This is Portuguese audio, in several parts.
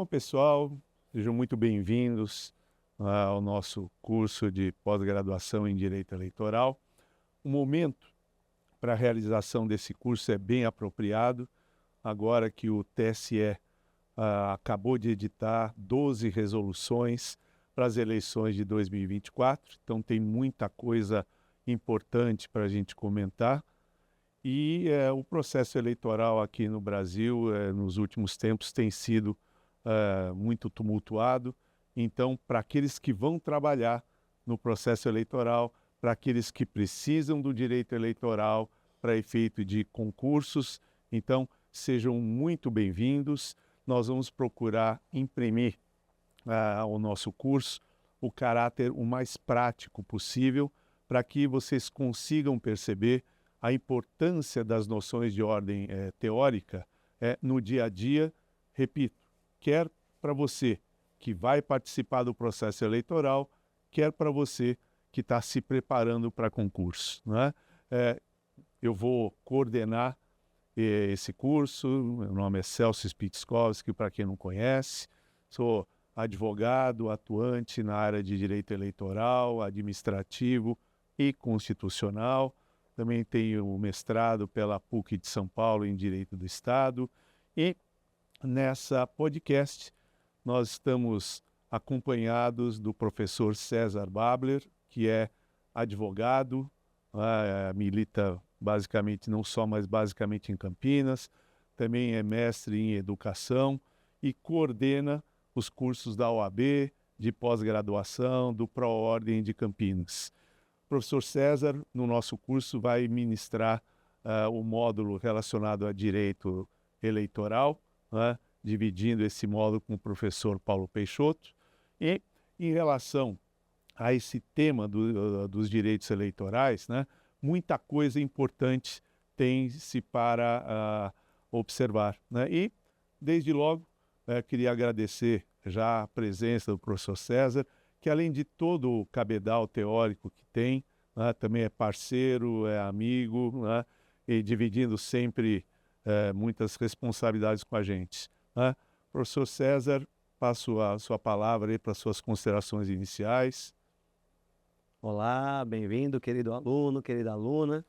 Bom, pessoal, sejam muito bem-vindos ao nosso curso de pós-graduação em Direito Eleitoral. O momento para a realização desse curso é bem apropriado, agora que o TSE acabou de editar 12 resoluções para as eleições de 2024, então tem muita coisa importante para a gente comentar. E o processo eleitoral aqui no Brasil, nos últimos tempos, tem sido muito tumultuado. Então, para aqueles que vão trabalhar no processo eleitoral, para aqueles que precisam do direito eleitoral para efeito de concursos, então sejam muito bem-vindos. Nós vamos procurar imprimir ao nosso curso o caráter o mais prático possível para que vocês consigam perceber a importância das noções de ordem teórica no dia a dia. Repito, quer para você que vai participar do processo eleitoral, quer para você que está se preparando para concurso, né? Eu vou coordenar esse curso. Meu nome é Celso Spitzkowski, para quem não conhece. Sou advogado, atuante na área de direito eleitoral, administrativo e constitucional. Também tenho mestrado pela PUC de São Paulo em Direito do Estado. E nessa podcast nós estamos acompanhados do professor César Babler, que é advogado, milita basicamente, não só, mas basicamente em Campinas, também é mestre em educação e coordena os cursos da OAB, de pós-graduação, do ProOrdem de Campinas. O professor César, no nosso curso, vai ministrar o módulo relacionado a direito eleitoral, dividindo esse módulo com o professor Paulo Peixoto. E, em relação a esse tema dos direitos eleitorais, muita coisa importante tem-se para observar, E, desde logo, queria agradecer já a presença do professor César, que além de todo o cabedal teórico que tem, também é parceiro, é amigo, e dividindo sempre muitas responsabilidades com a gente. Professor César, passo a sua palavra aí para suas considerações iniciais. Olá, bem-vindo, querido aluno, querida aluna.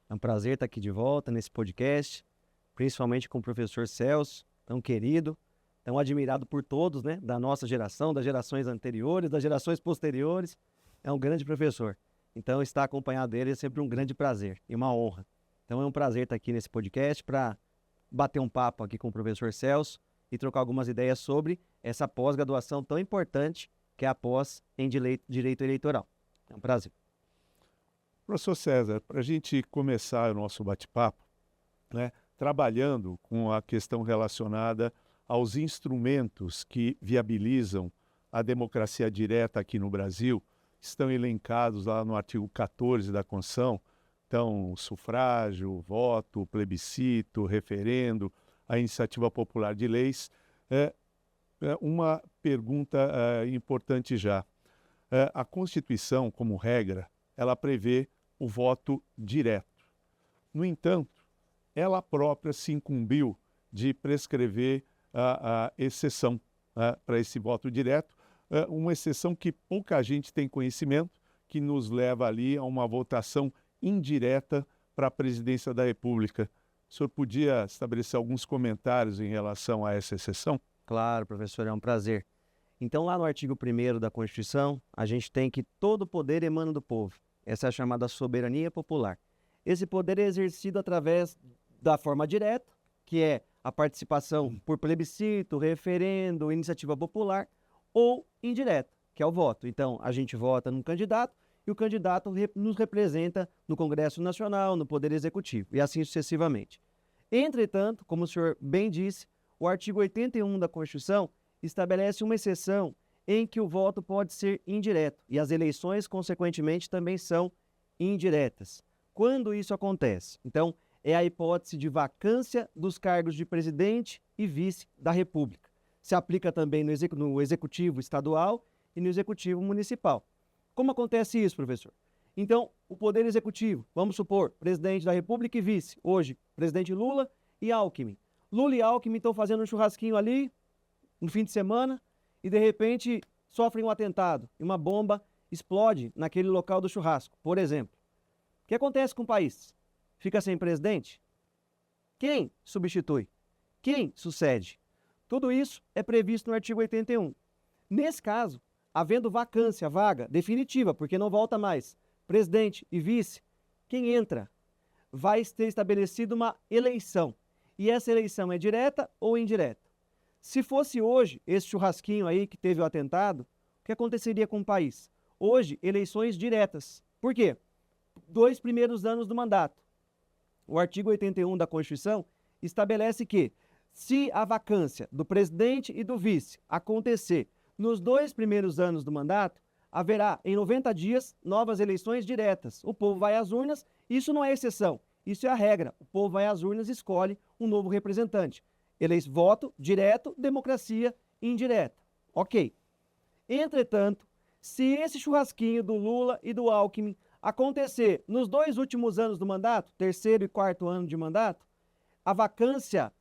É um prazer estar aqui de volta nesse podcast, principalmente com o professor Celso, tão querido, tão admirado por todos, da nossa geração, das gerações anteriores, das gerações posteriores. É um grande professor. Então, estar acompanhado dele é sempre um grande prazer e uma honra. Então, é um prazer estar aqui nesse podcast para bater um papo aqui com o professor Celso e trocar algumas ideias sobre essa pós-graduação tão importante que é a pós em Direito Eleitoral. É um prazer. Professor César, para a gente começar o nosso bate-papo, trabalhando com a questão relacionada aos instrumentos que viabilizam a democracia direta aqui no Brasil, estão elencados lá no artigo 14 da Constituição. Então, o sufrágio, o voto, o plebiscito, o referendo, a iniciativa popular de leis. Uma pergunta importante já. A Constituição, como regra, ela prevê o voto direto. No entanto, ela própria se incumbiu de prescrever a exceção para esse voto direto, uma exceção que pouca gente tem conhecimento, que nos leva ali a uma votação indireta para a presidência da República. O senhor podia estabelecer alguns comentários em relação a essa exceção? Claro, professor, é um prazer. Então, lá no artigo 1º da Constituição, a gente tem que todo poder emana do povo. Essa é a chamada soberania popular. Esse poder é exercido através da forma direta, que é a participação por plebiscito, referendo, iniciativa popular, ou indireta, que é o voto. Então, a gente vota num candidato e o candidato nos representa no Congresso Nacional, no Poder Executivo, e assim sucessivamente. Entretanto, como o senhor bem disse, o artigo 81 da Constituição estabelece uma exceção em que o voto pode ser indireto e as eleições, consequentemente, também são indiretas. Quando isso acontece? Então, é a hipótese de vacância dos cargos de presidente e vice da República. Se aplica também no executivo estadual e no executivo municipal. Como acontece isso, professor? Então, o poder executivo, vamos supor, presidente da República e vice, hoje, presidente Lula e Alckmin. Lula e Alckmin estão fazendo um churrasquinho ali, no fim de semana e de repente sofrem um atentado e uma bomba explode naquele local do churrasco, por exemplo. O que acontece com o país? Fica sem presidente? Quem substitui? Quem sucede? Tudo isso é previsto no artigo 81. Nesse caso, havendo vacância, vaga definitiva, porque não volta mais, presidente e vice, quem entra? Vai ter estabelecido uma eleição. E essa eleição é direta ou indireta? Se fosse hoje, esse churrasquinho aí que teve o atentado, o que aconteceria com o país? Hoje, eleições diretas. Por quê? 2 primeiros anos do mandato. O artigo 81 da Constituição estabelece que, se a vacância do presidente e do vice acontecer nos 2 primeiros anos do mandato, haverá em 90 dias novas eleições diretas. O povo vai às urnas, isso não é exceção, isso é a regra. O povo vai às urnas e escolhe um novo representante. Voto direto, democracia indireta. Ok. Entretanto, se esse churrasquinho do Lula e do Alckmin acontecer nos 2 últimos anos do mandato, 3º e 4º ano de mandato, a vacância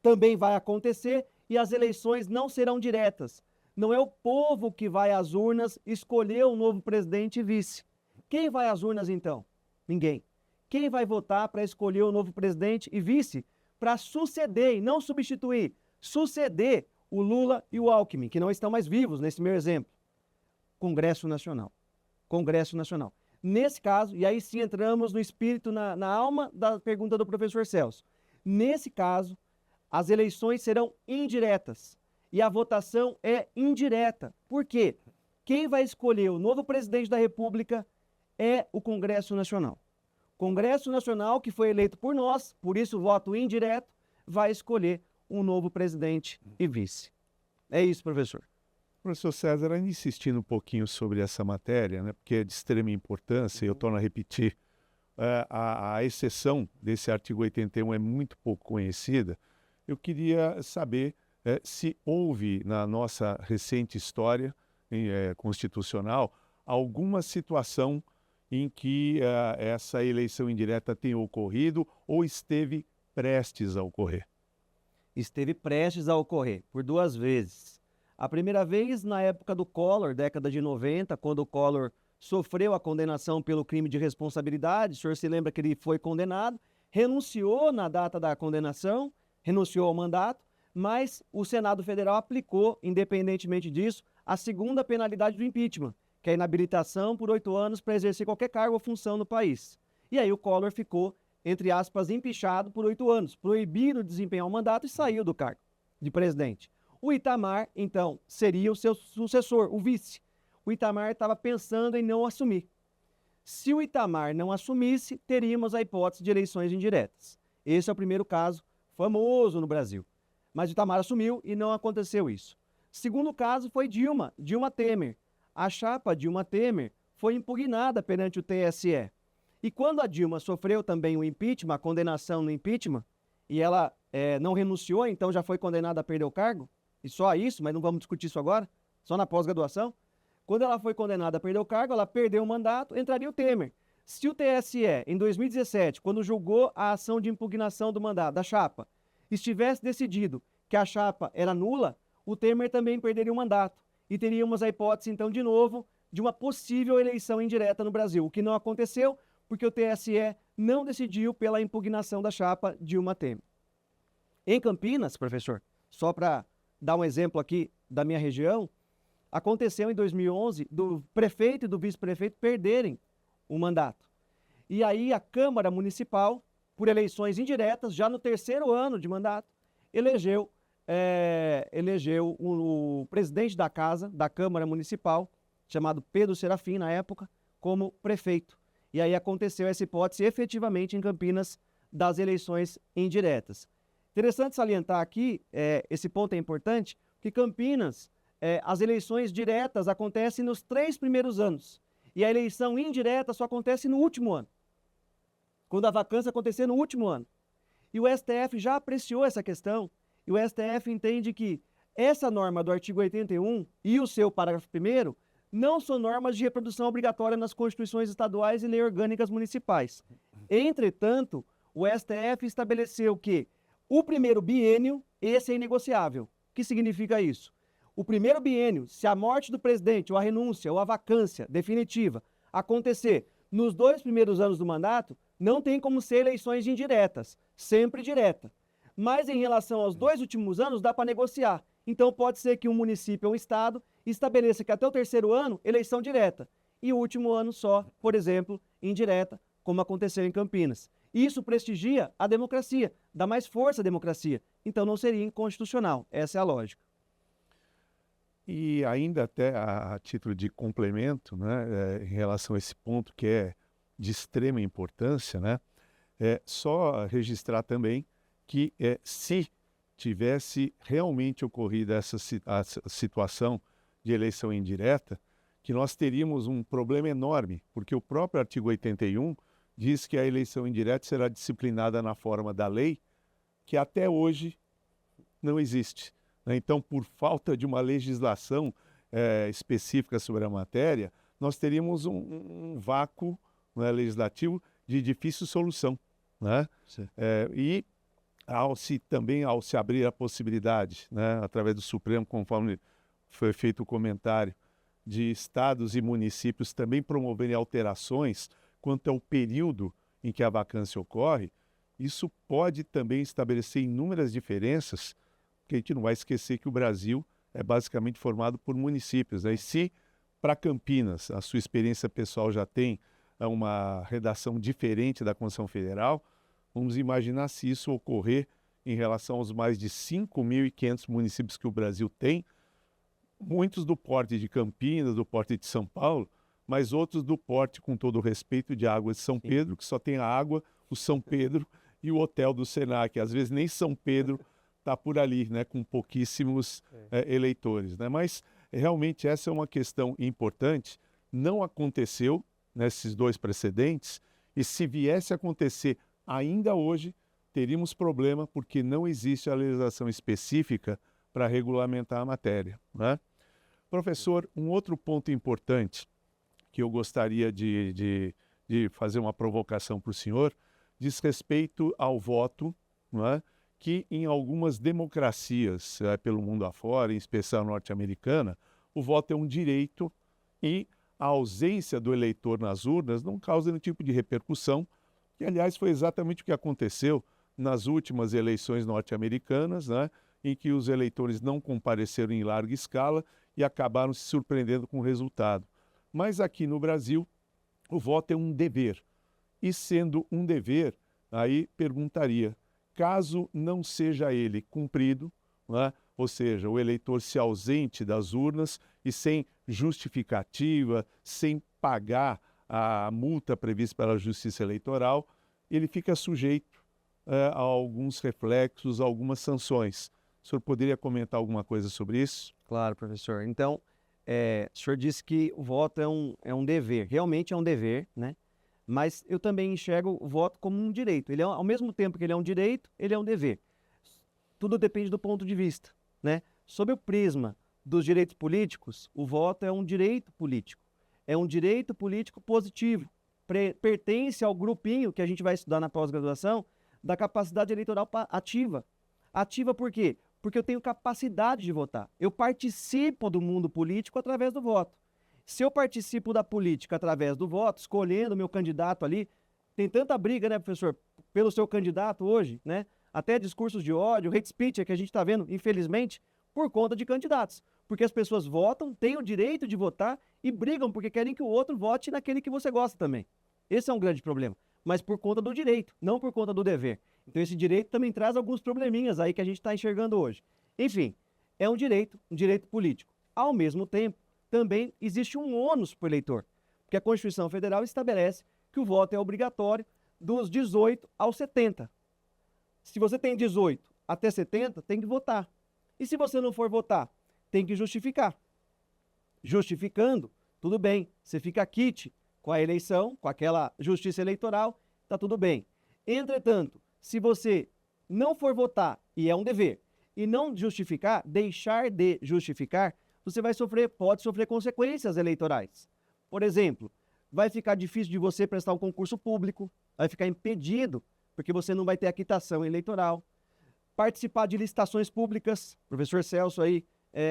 também vai acontecer e as eleições não serão diretas. Não é o povo que vai às urnas escolher o novo presidente e vice. Quem vai às urnas então? Ninguém. Quem vai votar para escolher o novo presidente e vice? Para suceder e não substituir, suceder o Lula e o Alckmin, que não estão mais vivos nesse meu exemplo. Congresso Nacional. Congresso Nacional. Nesse caso, e aí sim entramos no espírito, na alma da pergunta do professor Celso. Nesse caso, as eleições serão indiretas e a votação é indireta. Por quê? Quem vai escolher o novo presidente da República é o Congresso Nacional. Congresso Nacional, que foi eleito por nós, por isso o voto indireto, vai escolher um novo presidente e vice. É isso, professor. Professor César, ainda insistindo um pouquinho sobre essa matéria, né, porque é de extrema importância, eu torno a repetir, a exceção desse artigo 81 é muito pouco conhecida. Eu queria saber se houve na nossa recente história constitucional alguma situação em que essa eleição indireta tenha ocorrido ou esteve prestes a ocorrer. Esteve prestes a ocorrer por 2 vezes. A primeira vez na época do Collor, década de 90, quando o Collor sofreu a condenação pelo crime de responsabilidade. O senhor se lembra que ele foi condenado, renunciou na data da condenação, renunciou ao mandato, mas o Senado Federal aplicou, independentemente disso, a segunda penalidade do impeachment, que é a inabilitação por 8 anos para exercer qualquer cargo ou função no país. E aí o Collor ficou, entre aspas, empichado por 8 anos, proibido de desempenhar o mandato e saiu do cargo de presidente. O Itamar, então, seria o seu sucessor, o vice. O Itamar estava pensando em não assumir. Se o Itamar não assumisse, teríamos a hipótese de eleições indiretas. Esse é o primeiro caso famoso no Brasil. Mas o Itamar assumiu e não aconteceu isso. Segundo caso foi Dilma Temer. A chapa Dilma Temer foi impugnada perante o TSE. E quando a Dilma sofreu também o impeachment, a condenação no impeachment, e ela não renunciou, então já foi condenada a perder o cargo, e só isso, mas não vamos discutir isso agora, só na pós-graduação. Quando ela foi condenada a perder o cargo, ela perdeu o mandato, entraria o Temer. Se o TSE, em 2017, quando julgou a ação de impugnação do mandato da chapa, estivesse decidido que a chapa era nula, o Temer também perderia o mandato. E teríamos a hipótese, então, de novo, de uma possível eleição indireta no Brasil, o que não aconteceu porque o TSE não decidiu pela impugnação da chapa Dilma Temer. Em Campinas, professor, só para dar um exemplo aqui da minha região, aconteceu em 2011 do prefeito e do vice-prefeito perderem o mandato. E aí a Câmara Municipal, por eleições indiretas, já no 3º ano de mandato, elegeu o presidente da casa, da Câmara Municipal, chamado Pedro Serafim, na época, como prefeito. E aí aconteceu essa hipótese efetivamente em Campinas das eleições indiretas. Interessante salientar aqui, esse ponto é importante, que Campinas, as eleições diretas acontecem nos 3 primeiros anos. E a eleição indireta só acontece no último ano. Quando a vacância acontecer no último ano. E o STF já apreciou essa questão, e o STF entende que essa norma do artigo 81 e o seu parágrafo 1º não são normas de reprodução obrigatória nas constituições estaduais e leis orgânicas municipais. Entretanto, o STF estabeleceu que o primeiro biênio, esse é inegociável. O que significa isso? O primeiro biênio, se a morte do presidente, ou a renúncia, ou a vacância definitiva acontecer nos 2 primeiros anos do mandato, não tem como ser eleições indiretas, sempre direta. Mas em relação aos 2 últimos anos, dá para negociar. Então pode ser que um município ou um estado estabeleça que até o 3º ano, eleição direta. E o último ano só, por exemplo, indireta, como aconteceu em Campinas. Isso prestigia a democracia, dá mais força à democracia. Então não seria inconstitucional. Essa é a lógica. E ainda até a título de complemento, né, em relação a esse ponto que é de extrema importância, né, é só registrar também que se tivesse realmente ocorrido essa situação de eleição indireta, que nós teríamos um problema enorme, porque o próprio artigo 81 diz que a eleição indireta será disciplinada na forma da lei, que até hoje não existe. Então, por falta de uma legislação específica sobre a matéria, nós teríamos um vácuo, né, legislativo de difícil solução, né? E ao se abrir a possibilidade, né, através do Supremo, conforme foi feito o comentário, de estados e municípios também promoverem alterações quanto ao período em que a vacância ocorre, isso pode também estabelecer inúmeras diferenças, porque a gente não vai esquecer que o Brasil é basicamente formado por municípios, né? E se para Campinas a sua experiência pessoal já tem uma redação diferente da Constituição Federal, vamos imaginar se isso ocorrer em relação aos mais de 5.500 municípios que o Brasil tem, muitos do porte de Campinas, do porte de São Paulo, mas outros do porte, com todo o respeito, de Águas de São Pedro, que só tem a água, o São Pedro e o hotel do Senac. Às vezes nem São Pedro está por ali, né, com pouquíssimos eleitores, né? Mas realmente essa é uma questão importante. Não aconteceu nesses 2 precedentes, e se viesse a acontecer ainda hoje, teríamos problema, porque não existe a legislação específica para regulamentar a matéria, né? Professor, um outro ponto importante que eu gostaria de fazer uma provocação para o senhor diz respeito ao voto, não é? Que em algumas democracias pelo mundo afora, em especial norte-americana, o voto é um direito e a ausência do eleitor nas urnas não causa nenhum tipo de repercussão, que aliás foi exatamente o que aconteceu nas últimas eleições norte-americanas, né, em que os eleitores não compareceram em larga escala e acabaram se surpreendendo com o resultado. Mas aqui no Brasil, o voto é um dever. E sendo um dever, aí perguntaria, caso não seja ele cumprido, né, ou seja, o eleitor se ausente das urnas e sem justificativa, sem pagar a multa prevista pela Justiça Eleitoral, ele fica sujeito a alguns reflexos, a algumas sanções. O senhor poderia comentar alguma coisa sobre isso? Claro, professor. Então, o senhor disse que o voto é um dever. Realmente é um dever, né? Mas eu também enxergo o voto como um direito. Ele ao mesmo tempo que ele é um direito, ele é um dever. Tudo depende do ponto de vista, né? Sob o prisma dos direitos políticos, o voto é um direito político. É um direito político positivo. Pertence ao grupinho que a gente vai estudar na pós-graduação da capacidade eleitoral ativa. Ativa por quê? Porque eu tenho capacidade de votar. Eu participo do mundo político através do voto. Se eu participo da política através do voto, escolhendo o meu candidato ali, tem tanta briga, né, professor, pelo seu candidato hoje, né? Até discursos de ódio, hate speech é que a gente está vendo, infelizmente, por conta de candidatos. Porque as pessoas votam, têm o direito de votar e brigam porque querem que o outro vote naquele que você gosta também. Esse é um grande problema. Mas por conta do direito, não por conta do dever. Então esse direito também traz alguns probleminhas aí que a gente está enxergando hoje. Enfim, é um direito político. Ao mesmo tempo, também existe um ônus para o eleitor, porque a Constituição Federal estabelece que o voto é obrigatório dos 18 aos 70. Se você tem 18 até 70, tem que votar. E se você não for votar, tem que justificar. Justificando, tudo bem, você fica quite com a eleição, com aquela justiça eleitoral, tá tudo bem. Entretanto, se você não for votar, e é um dever, e não justificar, deixar de justificar, você pode sofrer consequências eleitorais. Por exemplo, vai ficar difícil de você prestar um concurso público, vai ficar impedido, porque você não vai ter a quitação eleitoral. participar de licitações públicas, professor Celso aí,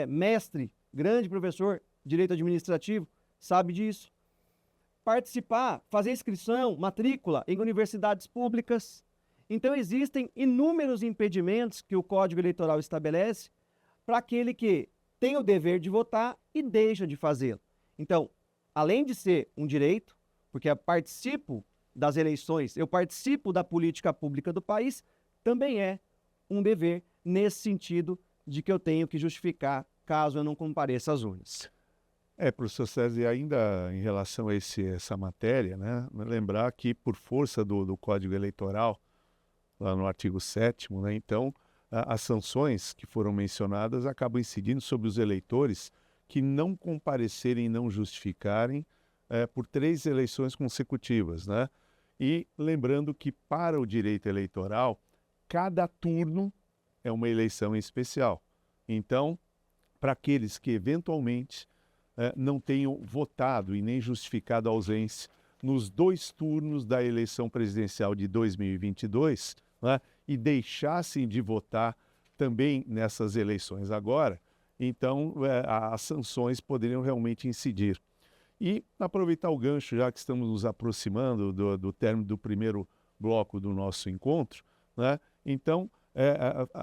mestre, grande professor de direito administrativo, sabe disso. Participar, fazer inscrição, matrícula em universidades públicas. Então existem inúmeros impedimentos que o Código Eleitoral estabelece para aquele que tem o dever de votar e deixa de fazê-lo. Então, além de ser um direito, porque eu participo das eleições, eu participo da política pública do país, também é um dever nesse sentido de que eu tenho que justificar caso eu não compareça às urnas. Professor César, e ainda em relação a essa matéria, né, lembrar que por força do Código Eleitoral, lá no artigo 7º, né, então as sanções que foram mencionadas acabam incidindo sobre os eleitores que não comparecerem e não justificarem por 3 eleições consecutivas, né? E lembrando que para o direito eleitoral, cada turno é uma eleição especial. Então, para aqueles que eventualmente não tenham votado e nem justificado a ausência nos 2 turnos da eleição presidencial de 2022, né, e deixassem de votar também nessas eleições agora, então as sanções poderiam realmente incidir. E aproveitar o gancho, já que estamos nos aproximando do término do primeiro bloco do nosso encontro, né, então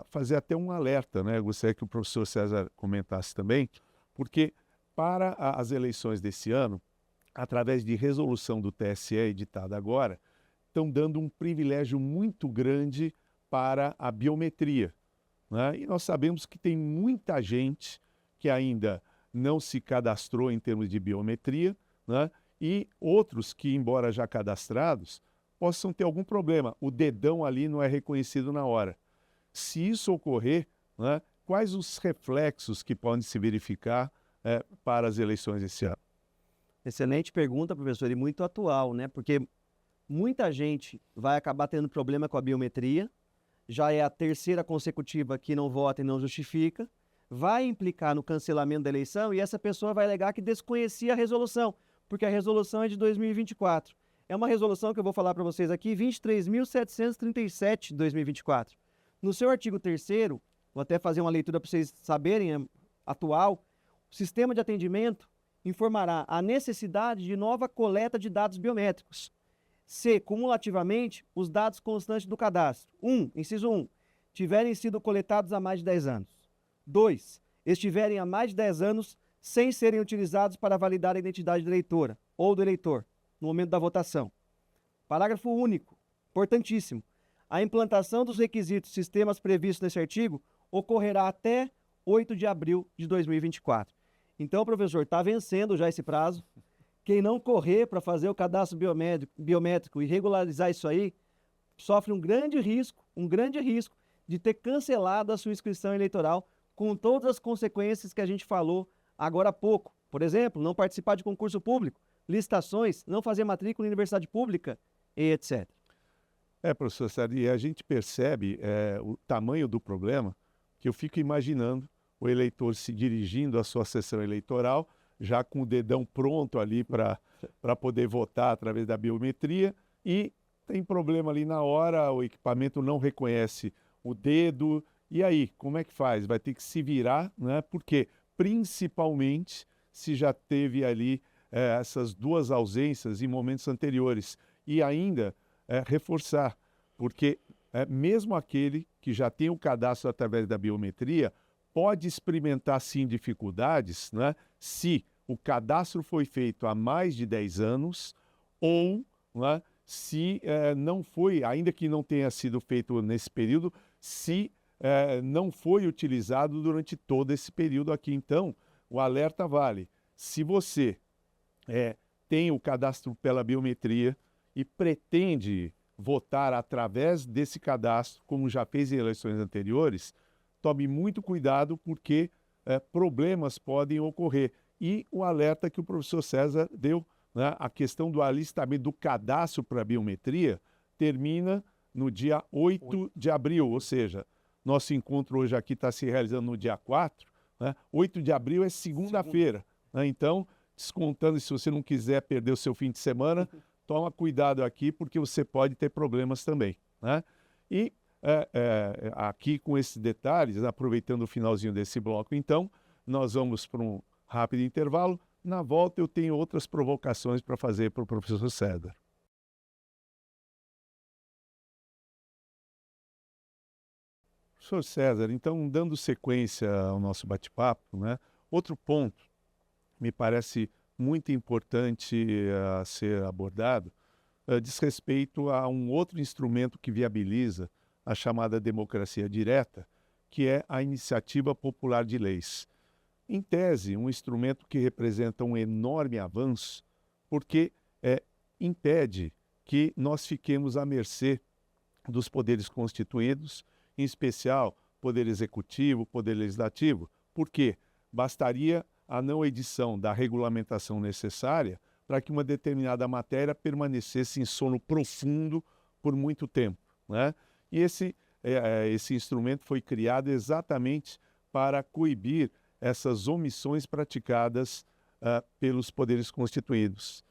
fazer até um alerta, né, gostaria que o professor César comentasse também, porque para as eleições desse ano, através de resolução do TSE editada agora, estão dando um privilégio muito grande para a biometria, né? E nós sabemos que tem muita gente que ainda não se cadastrou em termos de biometria, né? E outros que, embora já cadastrados, possam ter algum problema. O dedão ali não é reconhecido na hora. Se isso ocorrer, né, quais os reflexos que podem se verificar para as eleições esse ano? Excelente pergunta, professor, e muito atual, né? Porque muita gente vai acabar tendo problema com a biometria, já é a 3ª consecutiva que não vota e não justifica, vai implicar no cancelamento da eleição e essa pessoa vai alegar que desconhecia a resolução, porque a resolução é de 2024. É uma resolução que eu vou falar para vocês aqui, 23.737 de 2024. No seu artigo 3º, vou até fazer uma leitura para vocês saberem, atual, o sistema de atendimento informará a necessidade de nova coleta de dados biométricos. Se, cumulativamente, os dados constantes do cadastro, inciso 1, tiverem sido coletados há mais de 10 anos. 2, estiverem há mais de 10 anos sem serem utilizados para validar a identidade da eleitora ou do eleitor no momento da votação. Parágrafo único, importantíssimo. A implantação dos requisitos sistemas previstos nesse artigo ocorrerá até 8 de abril de 2024. Então, professor, está vencendo já esse prazo. Quem não correr para fazer o cadastro biométrico e regularizar isso aí, sofre um grande risco de ter cancelado a sua inscrição eleitoral com todas as consequências que a gente falou agora há pouco. Por exemplo, não participar de concurso público, licitações, não fazer matrícula em universidade pública e etc. Professor Sérgio, e a gente percebe o tamanho do problema, que eu fico imaginando o eleitor se dirigindo à sua sessão eleitoral, já com o dedão pronto ali para poder votar através da biometria, e tem problema ali na hora, o equipamento não reconhece o dedo, e aí, como é que faz? Vai ter que se virar, né? Porque, principalmente, se já teve ali essas 2 ausências em momentos anteriores. E ainda reforçar, porque mesmo aquele que já tem o cadastro através da biometria, pode experimentar sim dificuldades, né, se o cadastro foi feito há mais de 10 anos ou, né, se não foi, ainda que não tenha sido feito nesse período, se não foi utilizado durante todo esse período aqui. Então, o alerta vale. Se você tem o cadastro pela biometria e pretende votar através desse cadastro, como já fez em eleições anteriores, tome muito cuidado porque problemas podem ocorrer. E o alerta que o professor César deu, né, a questão do alistamento do cadastro para a biometria termina no dia 8 de abril, ou seja, nosso encontro hoje aqui está se realizando no dia 4, né? 8 de abril é segunda-feira, né? Então, descontando, se você não quiser perder o seu fim de semana, toma cuidado aqui porque você pode ter problemas também, né? E aqui com esses detalhes, aproveitando o finalzinho desse bloco, então, nós vamos para um rápido intervalo. Na volta, eu tenho outras provocações para fazer para o professor César. Professor César, então, dando sequência ao nosso bate-papo, né, outro ponto me parece muito importante a ser abordado diz respeito a um outro instrumento que viabiliza a chamada democracia direta, que é a iniciativa popular de leis. Em tese, um instrumento que representa um enorme avanço, porque impede que nós fiquemos à mercê dos poderes constituídos, em especial Poder Executivo, Poder Legislativo. Por quê? Bastaria a não edição da regulamentação necessária para que uma determinada matéria permanecesse em sono profundo por muito tempo, né? E esse instrumento foi criado exatamente para coibir essas omissões praticadas pelos poderes constituídos.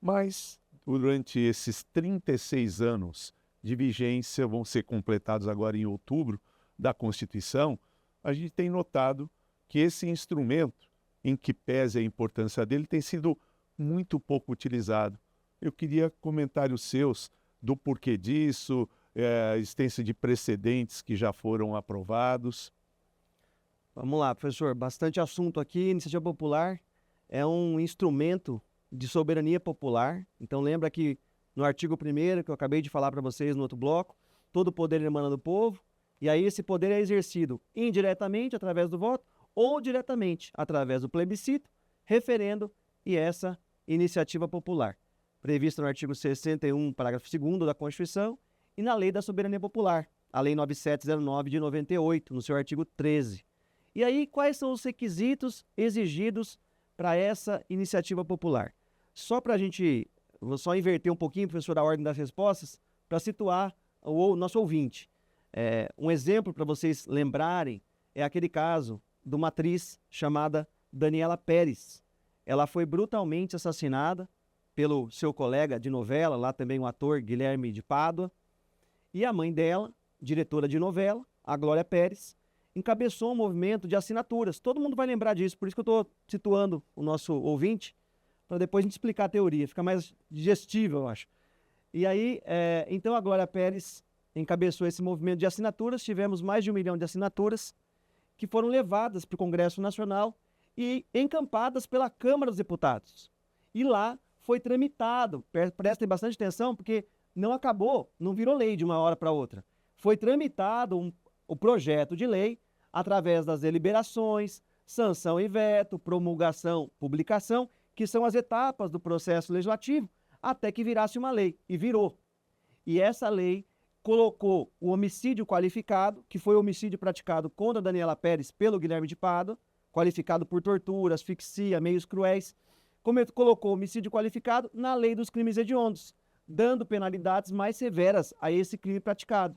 Mas, durante esses 36 anos de vigência, vão ser completados agora em outubro, da Constituição, a gente tem notado que esse instrumento, em que pese a importância dele, tem sido muito pouco utilizado. Eu queria comentários seus do porquê disso, a existência de precedentes que já foram aprovados. Vamos lá, professor. Bastante assunto aqui. Iniciativa popular é um instrumento de soberania popular. Então, lembra que no artigo 1º, que eu acabei de falar para vocês no outro bloco, todo poder emana do povo, e aí esse poder é exercido indiretamente, através do voto, ou diretamente, através do plebiscito, referendo e essa iniciativa popular, prevista no artigo 61, parágrafo 2º da Constituição, e na Lei da Soberania Popular, a Lei 9709 de 98, no seu artigo 13. E aí, quais são os requisitos exigidos para essa iniciativa popular? Só para a gente, vou só inverter um pouquinho, professor, a ordem das respostas, para situar o nosso ouvinte. Um exemplo para vocês lembrarem é aquele caso de uma atriz chamada Daniela Pérez. Ela foi brutalmente assassinada pelo seu colega de novela, lá também o ator Guilherme de Pádua, e a mãe dela, diretora de novela, a Glória Pérez, encabeçou um movimento de assinaturas. Todo mundo vai lembrar disso, por isso que eu estou situando o nosso ouvinte, para depois a gente explicar a teoria, fica mais digestível, eu acho. E aí, então a Glória Pérez encabeçou esse movimento de assinaturas, tivemos mais de 1 milhão de assinaturas que foram levadas para o Congresso Nacional e encampadas pela Câmara dos Deputados. E lá foi tramitado, prestem bastante atenção, porque não acabou, não virou lei de uma hora para outra. Foi tramitado o projeto de lei através das deliberações, sanção e veto, promulgação, publicação, que são as etapas do processo legislativo, até que virasse uma lei, e virou. E essa lei colocou o homicídio qualificado, que foi o homicídio praticado contra a Daniela Pérez pelo Guilherme de Pádua, qualificado por tortura, asfixia, meios cruéis, colocou o homicídio qualificado na lei dos crimes hediondos, dando penalidades mais severas a esse crime praticado.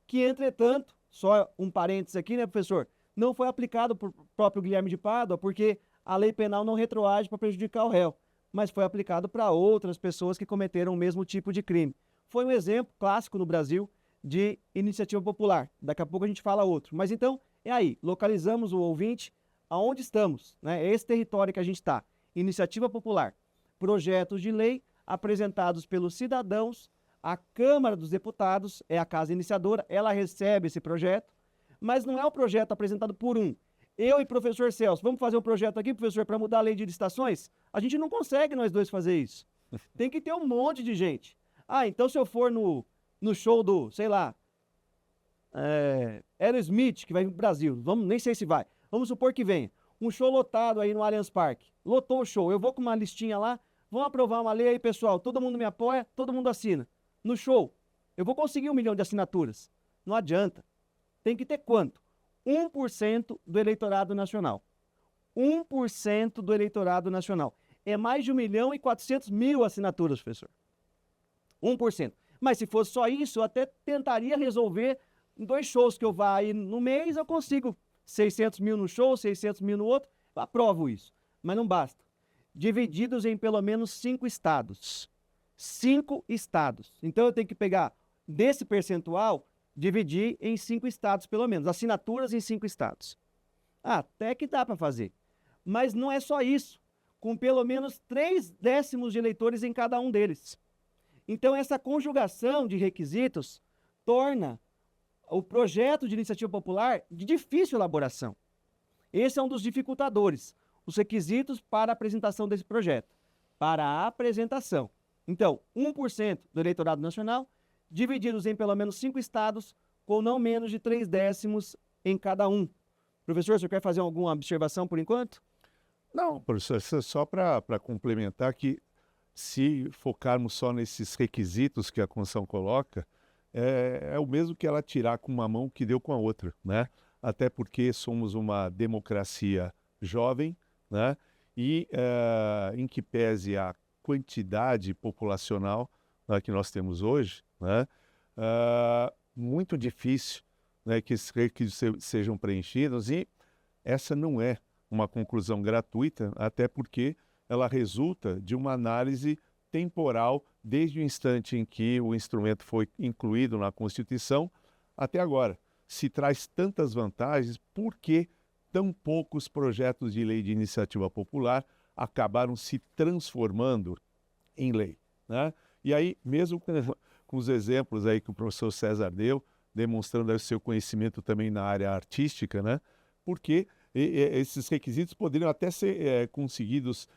Que, entretanto, só um parênteses aqui, né, professor, não foi aplicado por próprio Guilherme de Pádua, porque a lei penal não retroage para prejudicar o réu, mas foi aplicado para outras pessoas que cometeram o mesmo tipo de crime. Foi um exemplo clássico no Brasil de iniciativa popular. Daqui a pouco a gente fala outro. Mas então, é aí, localizamos o ouvinte aonde estamos, né? É esse território que a gente está. Iniciativa popular. Projetos de lei apresentados pelos cidadãos, a Câmara dos Deputados é a casa iniciadora, ela recebe esse projeto, mas não é um projeto apresentado por um. Eu e professor Celso, vamos fazer um projeto aqui, professor, para mudar a lei de licitações? A gente não consegue nós dois fazer isso. Tem que ter um monte de gente. Ah, então se eu for no show do, sei lá, Aerosmith, que vai vir pro Brasil, nem sei se vai, vamos supor que venha, um show lotado aí no Allianz Parque, lotou o show, eu vou com uma listinha lá, vamos aprovar uma lei aí, pessoal, todo mundo me apoia, todo mundo assina. No show, eu vou conseguir 1 milhão de assinaturas. Não adianta. Tem que ter quanto? 1% do eleitorado nacional. 1% do eleitorado nacional. É mais de 1.400.000 assinaturas, professor. 1%. Mas se fosse só isso, eu até tentaria resolver em 2 shows que eu vá aí no mês, eu consigo 600 mil no show, 600 mil no outro, eu aprovo isso. Mas não basta. Divididos em pelo menos 5 estados. 5 estados. Então eu tenho que pegar desse percentual dividir em 5 estados, pelo menos, assinaturas em 5 estados. Até que dá para fazer. Mas não é só isso, com pelo menos 3/10 de eleitores em cada um deles. Então, essa conjugação de requisitos torna o projeto de iniciativa popular de difícil elaboração. Esse é um dos dificultadores, os requisitos para a apresentação desse projeto. Para a apresentação. Então, 1% do eleitorado nacional, divididos em pelo menos 5 estados, com não menos de 3/10 em cada um. Professor, você quer fazer alguma observação por enquanto? Não, professor, só para complementar que se focarmos só nesses requisitos que a Constituição coloca, é o mesmo que ela tirar com uma mão que deu com a outra, né? Até porque somos uma democracia jovem, né? E em que pese a quantidade populacional, né, que nós temos hoje, né? Muito difícil, né, que esses requisitos sejam preenchidos, e essa não é uma conclusão gratuita, até porque ela resulta de uma análise temporal desde o instante em que o instrumento foi incluído na Constituição até agora. Se traz tantas vantagens, por que tão poucos projetos de lei de iniciativa popular acabaram se transformando em lei, né? E aí, mesmo com os exemplos aí que o professor César deu, demonstrando aí o seu conhecimento também na área artística, né? Porque esses requisitos poderiam até ser conseguidos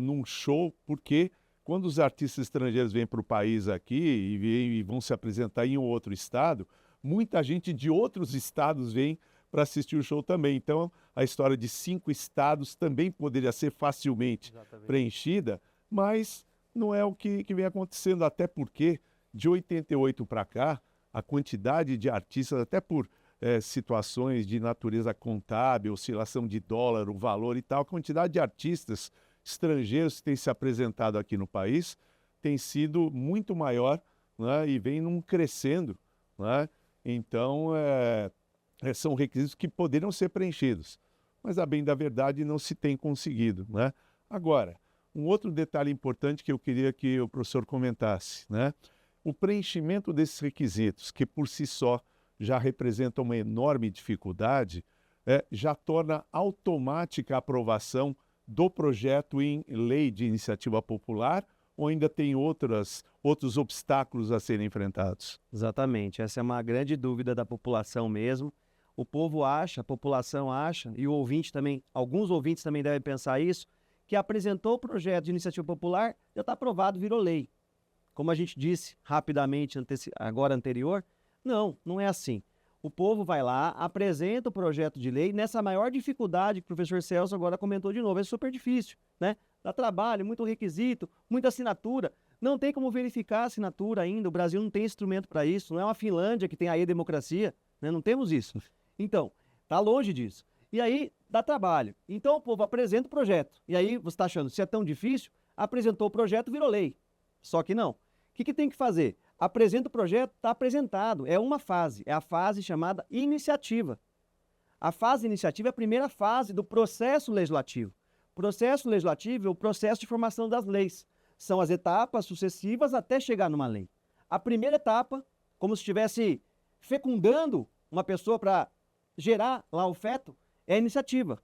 num show, porque quando os artistas estrangeiros vêm para o país aqui e vão se apresentar em um outro estado, muita gente de outros estados vem para assistir o show também. Então, a história de 5 estados também poderia ser facilmente preenchida, mas não é o que vem acontecendo, até porque de 88 para cá, a quantidade de artistas, até por situações de natureza contábil, oscilação de dólar, o valor e tal, a quantidade de artistas estrangeiros que têm se apresentado aqui no país tem sido muito maior, né, e vem num crescendo, né? Então, são requisitos que poderiam ser preenchidos, mas a bem da verdade não se tem conseguido, né? Agora, um outro detalhe importante que eu queria que o professor comentasse, né? O preenchimento desses requisitos, que por si só já representa uma enorme dificuldade, já torna automática a aprovação do projeto em lei de iniciativa popular, ou ainda tem outros obstáculos a serem enfrentados? Exatamente, essa é uma grande dúvida da população mesmo. O povo acha, a população acha, e o ouvinte também, alguns ouvintes também devem pensar isso, que apresentou o projeto de iniciativa popular, já está aprovado, virou lei. Como a gente disse rapidamente agora anterior, não é assim. O povo vai lá, apresenta o projeto de lei, nessa maior dificuldade que o professor Celso agora comentou de novo, é super difícil, né? Dá trabalho, muito requisito, muita assinatura, não tem como verificar a assinatura ainda, o Brasil não tem instrumento para isso, não é uma Finlândia que tem a e-democracia, né? Não temos isso. Então, está longe disso. E aí, dá trabalho. Então, o povo apresenta o projeto. E aí, você está achando, se é tão difícil, apresentou o projeto, virou lei. Só que não. O que tem que fazer? Apresenta o projeto, está apresentado. É uma fase, é a fase chamada iniciativa. A fase iniciativa é a primeira fase do processo legislativo. O processo legislativo é o processo de formação das leis. São as etapas sucessivas até chegar numa lei. A primeira etapa, como se estivesse fecundando uma pessoa para gerar lá o feto, é a iniciativa.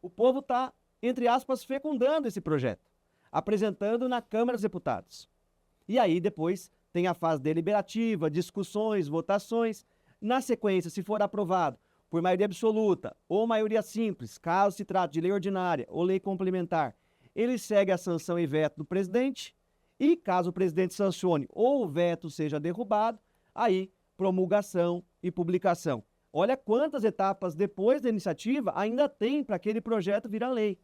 O povo está, entre aspas, fecundando esse projeto, apresentando na Câmara dos Deputados. E aí depois tem a fase deliberativa, discussões, votações. Na sequência, se for aprovado por maioria absoluta ou maioria simples, caso se trate de lei ordinária ou lei complementar, ele segue a sanção e veto do presidente, e caso o presidente sancione ou o veto seja derrubado, aí promulgação e publicação. Olha quantas etapas depois da iniciativa ainda tem para aquele projeto virar lei.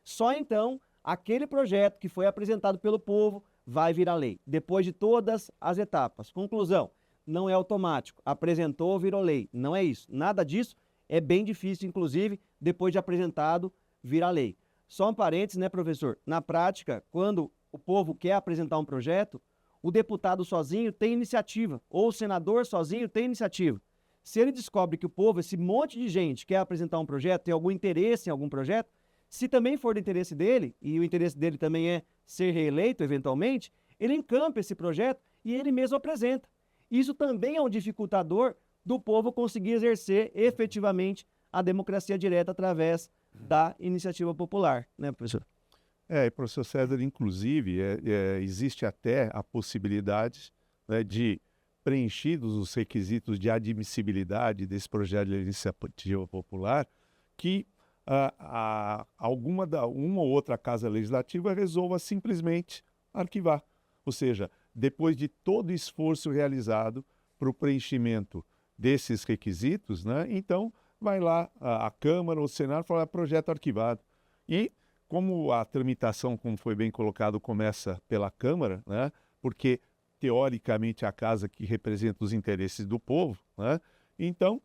Só então, aquele projeto que foi apresentado pelo povo vai virar lei, depois de todas as etapas. Conclusão, não é automático. Apresentou, virou lei. Não é isso. Nada disso. É bem difícil, inclusive, depois de apresentado, virar lei. Só um parênteses, né, professor? Na prática, quando o povo quer apresentar um projeto, o deputado sozinho tem iniciativa, ou o senador sozinho tem iniciativa. Se ele descobre que o povo, esse monte de gente, quer apresentar um projeto, tem algum interesse em algum projeto, se também for do interesse dele, e o interesse dele também é ser reeleito eventualmente, ele encampa esse projeto e ele mesmo apresenta. Isso também é um dificultador do povo conseguir exercer efetivamente a democracia direta através da iniciativa popular, né, professor? Professor César, inclusive, existe até a possibilidade, né, de, preenchidos os requisitos de admissibilidade desse projeto de iniciativa popular, que uma ou outra casa legislativa resolva simplesmente arquivar. Ou seja, depois de todo o esforço realizado para o preenchimento desses requisitos, né, então vai lá a Câmara ou o Senado e fala projeto arquivado. E como a tramitação, como foi bem colocado, começa pela Câmara, né, porque teoricamente é a casa que representa os interesses do povo, né, então,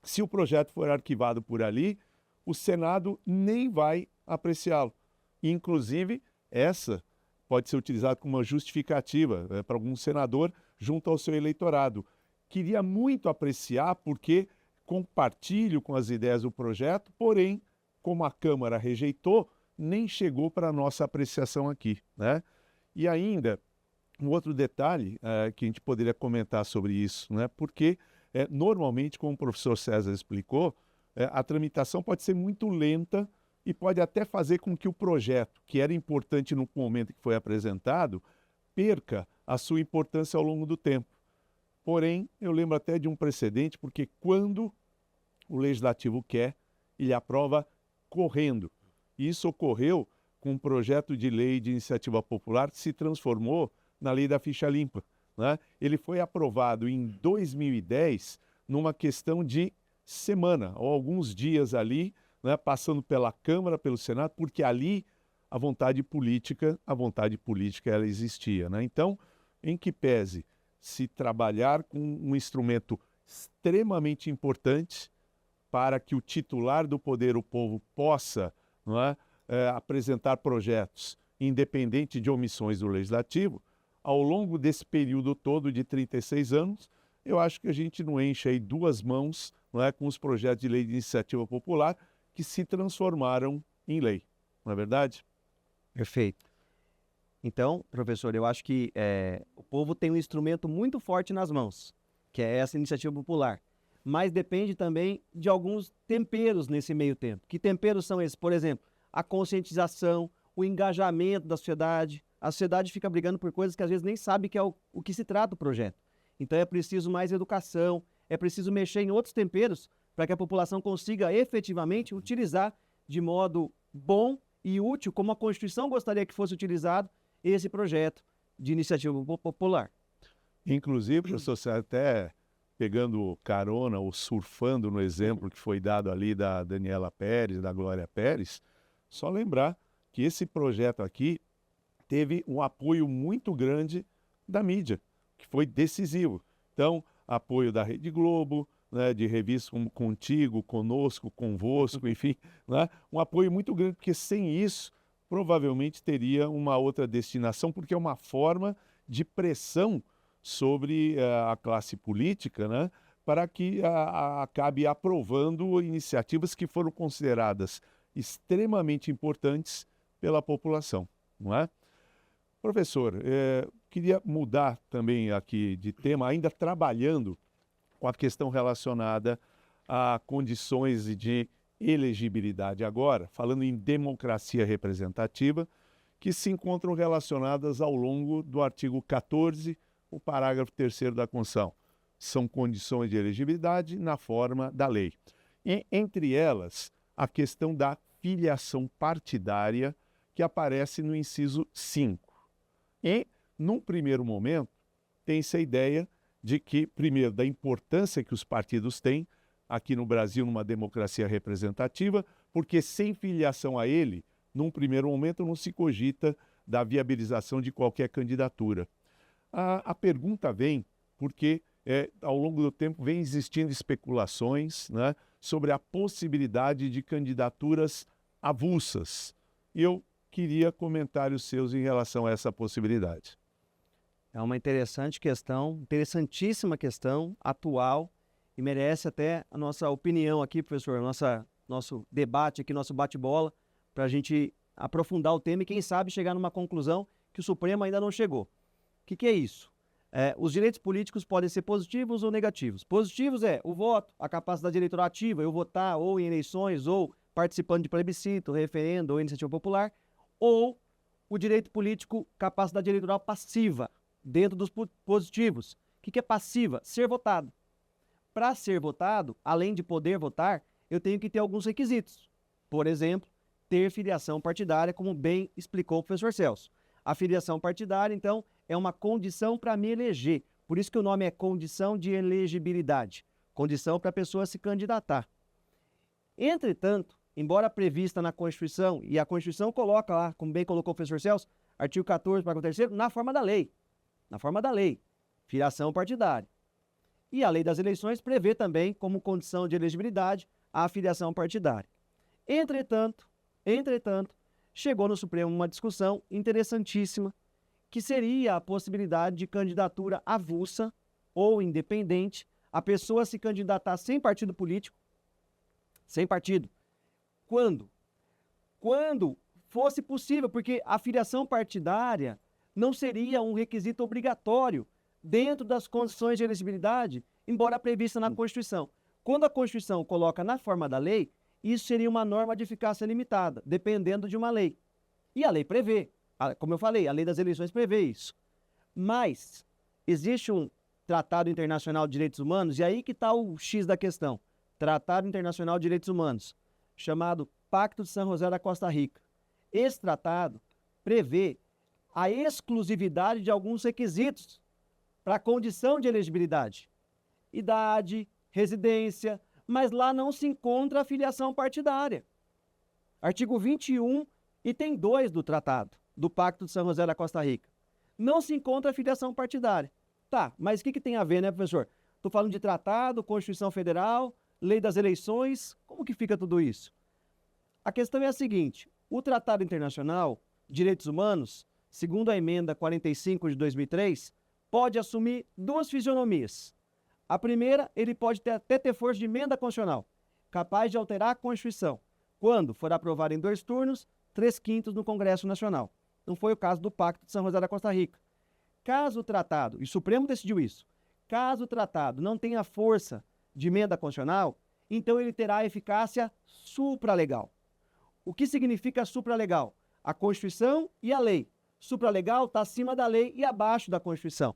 se o projeto for arquivado por ali, o Senado nem vai apreciá-lo. Inclusive, essa pode ser utilizada como uma justificativa, para algum senador junto ao seu eleitorado. Queria muito apreciar porque compartilho com as ideias do projeto, porém, como a Câmara rejeitou, nem chegou para a nossa apreciação aqui, né? E ainda, um outro detalhe que a gente poderia comentar sobre isso, né? Porque, normalmente, como o professor César explicou, a tramitação pode ser muito lenta e pode até fazer com que o projeto, que era importante no momento que foi apresentado, perca a sua importância ao longo do tempo. Porém, eu lembro até de um precedente, porque quando o Legislativo quer, ele aprova correndo. E isso ocorreu com um projeto de lei de iniciativa popular que se transformou na Lei da Ficha Limpa, né? Ele foi aprovado em 2010 numa questão de semana, ou alguns dias ali, né, passando pela Câmara, pelo Senado, porque ali a vontade política ela existia, né? Então, em que pese se trabalhar com um instrumento extremamente importante para que o titular do poder, o povo, possa, não é, apresentar projetos independente de omissões do Legislativo, ao longo desse período todo de 36 anos, eu acho que a gente não enche aí duas mãos, não é, com os projetos de lei de iniciativa popular que se transformaram em lei, não é verdade? Perfeito. Então, professor, eu acho que o povo tem um instrumento muito forte nas mãos, que é essa iniciativa popular. Mas depende também de alguns temperos nesse meio tempo. Que temperos são esses? Por exemplo, a conscientização, o engajamento da sociedade. A sociedade fica brigando por coisas que às vezes nem sabe que é o que se trata o projeto. Então é preciso mais educação, é preciso mexer em outros temperos para que a população consiga efetivamente utilizar de modo bom e útil, como a Constituição gostaria que fosse utilizado, esse projeto de iniciativa popular. Inclusive, professor, você até pegando carona ou surfando no exemplo que foi dado ali da Daniela Pérez, da Glória Pérez, só lembrar que esse projeto aqui teve um apoio muito grande da mídia, que foi decisivo. Então, apoio da Rede Globo, né, de revistas como Contigo, Conosco, Convosco, enfim, né, um apoio muito grande, porque sem isso, provavelmente teria uma outra destinação, porque é uma forma de pressão sobre a classe política, né, para que acabe aprovando iniciativas que foram consideradas extremamente importantes pela população, não é? Professor, queria mudar também aqui de tema, ainda trabalhando com a questão relacionada a condições de elegibilidade agora, falando em democracia representativa, que se encontram relacionadas ao longo do artigo 14, o parágrafo 3º da Constituição. São condições de elegibilidade na forma da lei. E, entre elas, a questão da filiação partidária, que aparece no inciso 5. E, num primeiro momento, tem-se a ideia de que, primeiro, da importância que os partidos têm aqui no Brasil numa democracia representativa, porque sem filiação a ele, num primeiro momento, não se cogita da viabilização de qualquer candidatura. A pergunta vem porque, ao longo do tempo, vem existindo especulações, né, sobre a possibilidade de candidaturas avulsas. E eu queria comentários seus em relação a essa possibilidade. É uma interessante questão, interessantíssima questão, atual, e merece até a nossa opinião aqui, professor, nosso debate aqui, nosso bate-bola, para a gente aprofundar o tema e, quem sabe, chegar numa conclusão que o Supremo ainda não chegou. O que é isso? Os direitos políticos podem ser positivos ou negativos. Positivos é o voto, a capacidade eleitoral ativa, eu votar ou em eleições, ou participando de plebiscito, referendo ou iniciativa popular, ou o direito político, capacidade eleitoral passiva, dentro dos positivos. O que é passiva? Ser votado. Para ser votado, além de poder votar, eu tenho que ter alguns requisitos. Por exemplo, ter filiação partidária, como bem explicou o professor Celso. A filiação partidária, então, é uma condição para me eleger. Por isso que o nome é condição de elegibilidade. Condição para a pessoa se candidatar. Entretanto, embora prevista na Constituição, e a Constituição coloca lá, como bem colocou o professor Celso, artigo 14, parágrafo 3º, na forma da lei. Na forma da lei. Filiação partidária. E a lei das eleições prevê também, como condição de elegibilidade, a filiação partidária. Entretanto, chegou no Supremo uma discussão interessantíssima, que seria a possibilidade de candidatura avulsa ou independente, a pessoa se candidatar sem partido político, sem partido. Quando? Quando fosse possível, porque a filiação partidária não seria um requisito obrigatório dentro das condições de elegibilidade, embora prevista na Constituição. Quando a Constituição coloca na forma da lei, isso seria uma norma de eficácia limitada, dependendo de uma lei. E a lei prevê, como eu falei, a lei das eleições prevê isso. Mas existe um Tratado Internacional de Direitos Humanos, e aí que está o X da questão. Tratado Internacional de Direitos Humanos, chamado Pacto de San José da Costa Rica. Esse tratado prevê a exclusividade de alguns requisitos para a condição de elegibilidade. Idade, residência, mas lá não se encontra a filiação partidária. Artigo 21, item 2 do tratado, do Pacto de San José da Costa Rica. Não se encontra a filiação partidária. Tá, mas o que tem a ver, né, professor? Estou falando de tratado, Constituição Federal, lei das eleições, como que fica tudo isso? A questão é a seguinte, o Tratado Internacional de Direitos Humanos, segundo a emenda 45 de 2003, pode assumir duas fisionomias. A primeira, ele pode até ter força de emenda constitucional, capaz de alterar a Constituição, quando for aprovada em 2 turnos, 3/5 no Congresso Nacional. Não foi o caso do Pacto de San José da Costa Rica. Caso o tratado, e o Supremo decidiu isso, caso o tratado não tenha força de emenda constitucional, então ele terá eficácia supralegal. O que significa supralegal? A Constituição e a lei. Supralegal está acima da lei e abaixo da Constituição.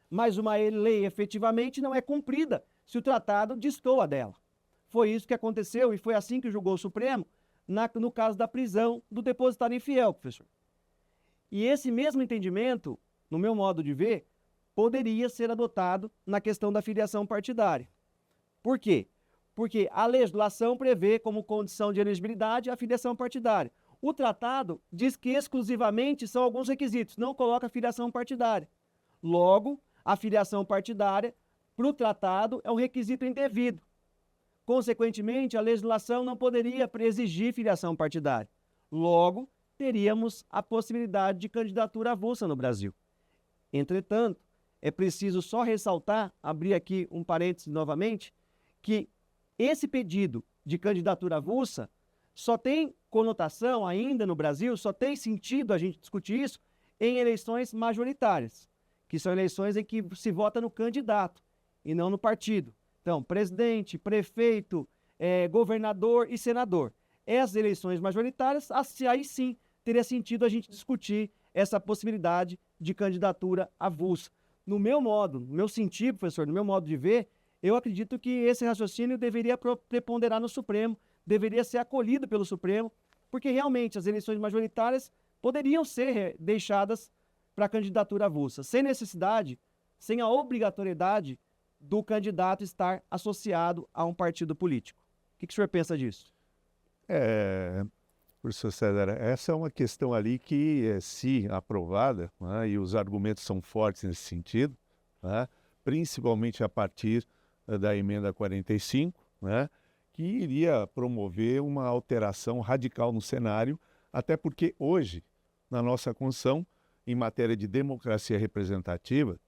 Mas uma lei efetivamente não é cumprida se o tratado destoa dela. Foi isso que aconteceu e foi assim que julgou o Supremo no caso da prisão do depositário infiel, professor. E esse mesmo entendimento, no meu modo de ver, poderia ser adotado na questão da filiação partidária. Por quê? Porque a legislação prevê como condição de elegibilidade a filiação partidária. O tratado diz que exclusivamente são alguns requisitos, não coloca filiação partidária. Logo, a filiação partidária para o tratado é um requisito indevido. Consequentemente, a legislação não poderia exigir filiação partidária. Logo, teríamos a possibilidade de candidatura avulsa no Brasil. Entretanto, é preciso só ressaltar, abrir aqui um parênteses novamente, que esse pedido de candidatura avulsa só tem conotação ainda no Brasil, só tem sentido a gente discutir isso em eleições majoritárias, que são eleições em que se vota no candidato e não no partido. Então, presidente, prefeito, governador e senador. Essas eleições majoritárias, aí sim teria sentido a gente discutir essa possibilidade de candidatura avulsa. No meu sentido, professor, no meu modo de ver, eu acredito que esse raciocínio deveria preponderar no Supremo, deveria ser acolhido pelo Supremo, porque realmente as eleições majoritárias poderiam ser deixadas para candidatura avulsa, sem necessidade, sem a obrigatoriedade do candidato estar associado a um partido político. O que o senhor pensa disso? Professor César, essa é uma questão ali que, se aprovada, né, e os argumentos são fortes nesse sentido, né, principalmente a partir da emenda 45, né, que iria promover uma alteração radical no cenário, até porque hoje, na nossa Constituição, em matéria de democracia representativa,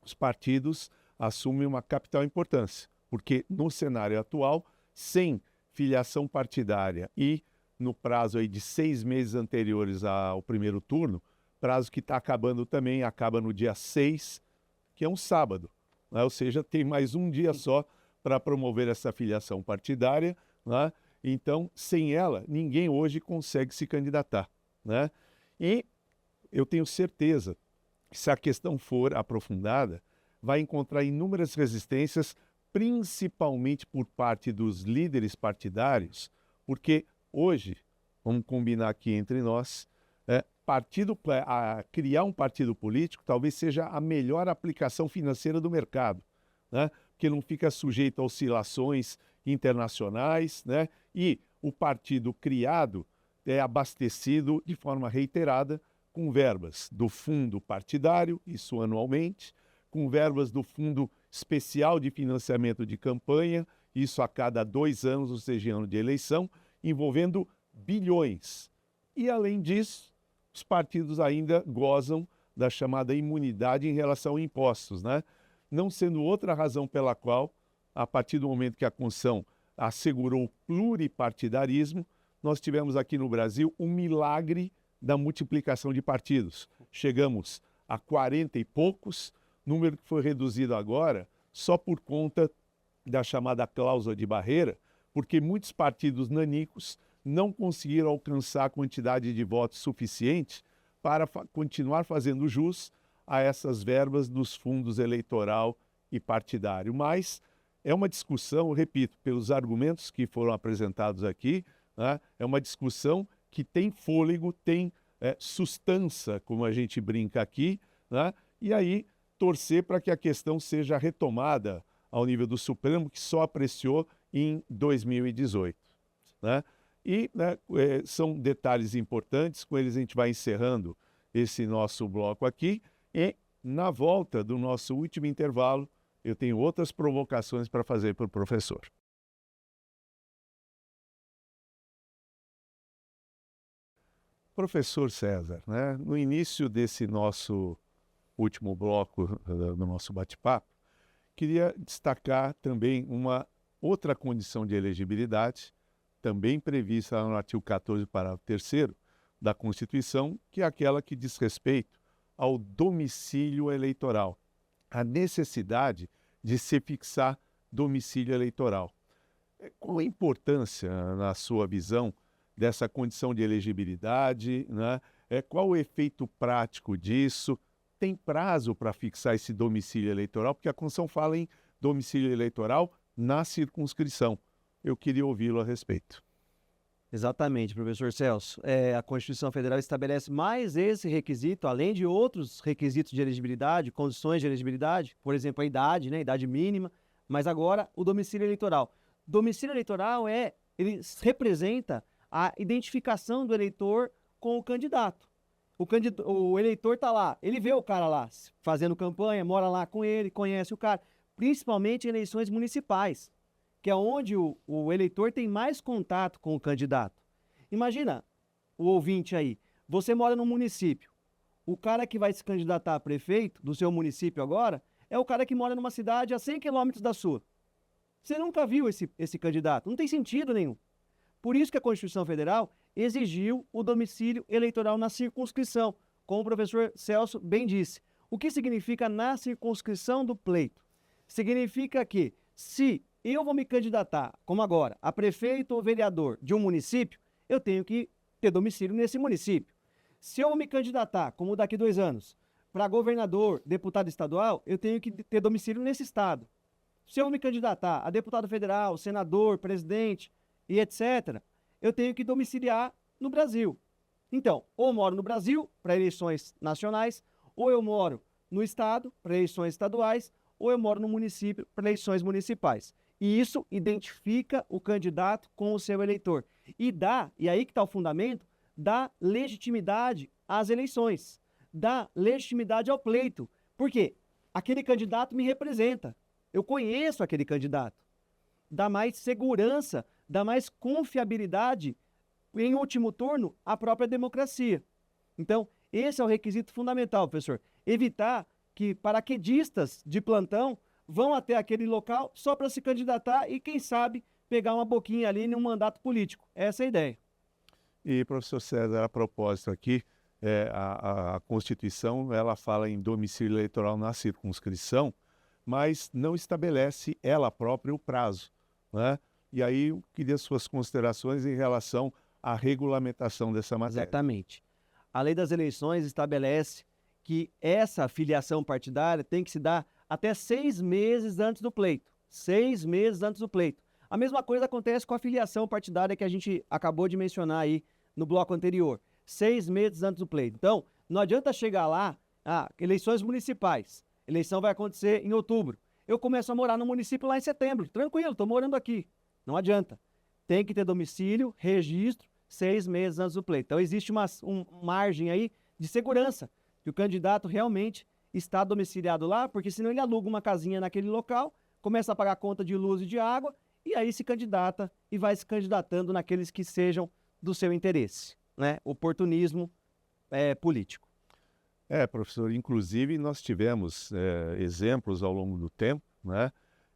os partidos assumem uma capital importância, porque no cenário atual, sem filiação partidária e no prazo aí de 6 meses anteriores ao primeiro turno, prazo que está acabando também, acaba no dia 6 que é um sábado, né? Ou seja, tem mais um dia só para promover essa filiação partidária, né? Então, sem ela, ninguém hoje consegue se candidatar, né? E eu tenho certeza que, se a questão for aprofundada, vai encontrar inúmeras resistências, principalmente por parte dos líderes partidários, porque hoje, vamos combinar aqui entre nós, criar um partido político talvez seja a melhor aplicação financeira do mercado, né? Porque não fica sujeito a oscilações internacionais, né? E o partido criado é abastecido de forma reiterada com verbas do fundo partidário, isso anualmente, com verbas do Fundo Especial de Financiamento de Campanha, isso a cada 2 anos, ou seja, ano de eleição, envolvendo bilhões. E, além disso, os partidos ainda gozam da chamada imunidade em relação a impostos, né? Não sendo outra razão pela qual, a partir do momento que a Constituição assegurou o pluripartidarismo, nós tivemos aqui no Brasil um milagre da multiplicação de partidos. Chegamos a 40 e poucos, número que foi reduzido agora só por conta da chamada cláusula de barreira, porque muitos partidos nanicos não conseguiram alcançar a quantidade de votos suficiente para continuar fazendo jus a essas verbas dos fundos eleitoral e partidário. Mas é uma discussão, repito, pelos argumentos que foram apresentados aqui, né, é uma discussão que tem fôlego, tem sustância, como a gente brinca aqui, né, e aí torcer para que a questão seja retomada ao nível do Supremo, que só apreciou em 2018. Né? E são detalhes importantes, com eles a gente vai encerrando esse nosso bloco aqui, e na volta do nosso último intervalo, eu tenho outras provocações para fazer para o professor. Professor César, né, no início desse nosso último bloco do nosso bate-papo, queria destacar também uma outra condição de elegibilidade, também prevista no artigo 14, parágrafo 3º da Constituição, que é aquela que diz respeito ao domicílio eleitoral, a necessidade de se fixar domicílio eleitoral. Qual a importância, na sua visão, dessa condição de elegibilidade, né? Qual o efeito prático disso? Tem prazo para fixar esse domicílio eleitoral? Porque a Constituição fala em domicílio eleitoral na circunscrição. Eu queria ouvi-lo a respeito. Exatamente, professor Celso. A Constituição Federal estabelece mais esse requisito, além de outros requisitos de elegibilidade, condições de elegibilidade, por exemplo, a idade, né, idade mínima, mas agora o domicílio eleitoral. Domicílio eleitoral ele representa a identificação do eleitor com o candidato. O eleitor está lá, ele vê o cara lá fazendo campanha, mora lá com ele, conhece o cara, principalmente em eleições municipais, que é onde o eleitor tem mais contato com o candidato. Imagina o ouvinte aí, você mora num município, o cara que vai se candidatar a prefeito do seu município agora é o cara que mora numa cidade a 100 quilômetros da sua. Você nunca viu esse candidato, não tem sentido nenhum. Por isso que a Constituição Federal exigiu o domicílio eleitoral na circunscrição, como o professor Celso bem disse. O que significa na circunscrição do pleito? Significa que, se eu vou me candidatar, como agora, a prefeito ou vereador de um município, eu tenho que ter domicílio nesse município. Se eu vou me candidatar, como daqui 2 anos, para governador, deputado estadual, eu tenho que ter domicílio nesse estado. Se eu vou me candidatar a deputado federal, senador, presidente e etc., eu tenho que domiciliar no Brasil. Então, ou eu moro no Brasil para eleições nacionais, ou eu moro no estado para eleições estaduais, ou eu moro no município para eleições municipais. E isso identifica o candidato com o seu eleitor. E aí que está o fundamento, dá legitimidade às eleições, dá legitimidade ao pleito. Por quê? Aquele candidato me representa. Eu conheço aquele candidato. Dá mais segurança, dá mais confiabilidade, em último turno, à própria democracia. Então, esse é o requisito fundamental, professor. Evitar que paraquedistas de plantão vão até aquele local só para se candidatar e, quem sabe, pegar uma boquinha ali em um mandato político. Essa é a ideia. E, professor César, a propósito aqui, a Constituição ela fala em domicílio eleitoral na circunscrição, mas não estabelece ela própria o prazo, né? E aí eu queria suas considerações em relação à regulamentação dessa matéria. Exatamente. A lei das eleições estabelece que essa filiação partidária tem que se dar até 6 meses antes do pleito. 6 meses antes do pleito. A mesma coisa acontece com a filiação partidária que a gente acabou de mencionar aí no bloco anterior. 6 meses antes do pleito. Então, não adianta chegar lá, eleições municipais. Eleição vai acontecer em outubro. Eu começo a morar no município lá em setembro. Tranquilo, estou morando aqui. Não adianta. Tem que ter domicílio, registro, 6 meses antes do pleito. Então, existe uma margem aí de segurança, que o candidato realmente está domiciliado lá, porque senão ele aluga uma casinha naquele local, começa a pagar conta de luz e de água, e aí se candidata e vai se candidatando naqueles que sejam do seu interesse, né? Oportunismo político. Professor, inclusive nós tivemos exemplos ao longo do tempo, né,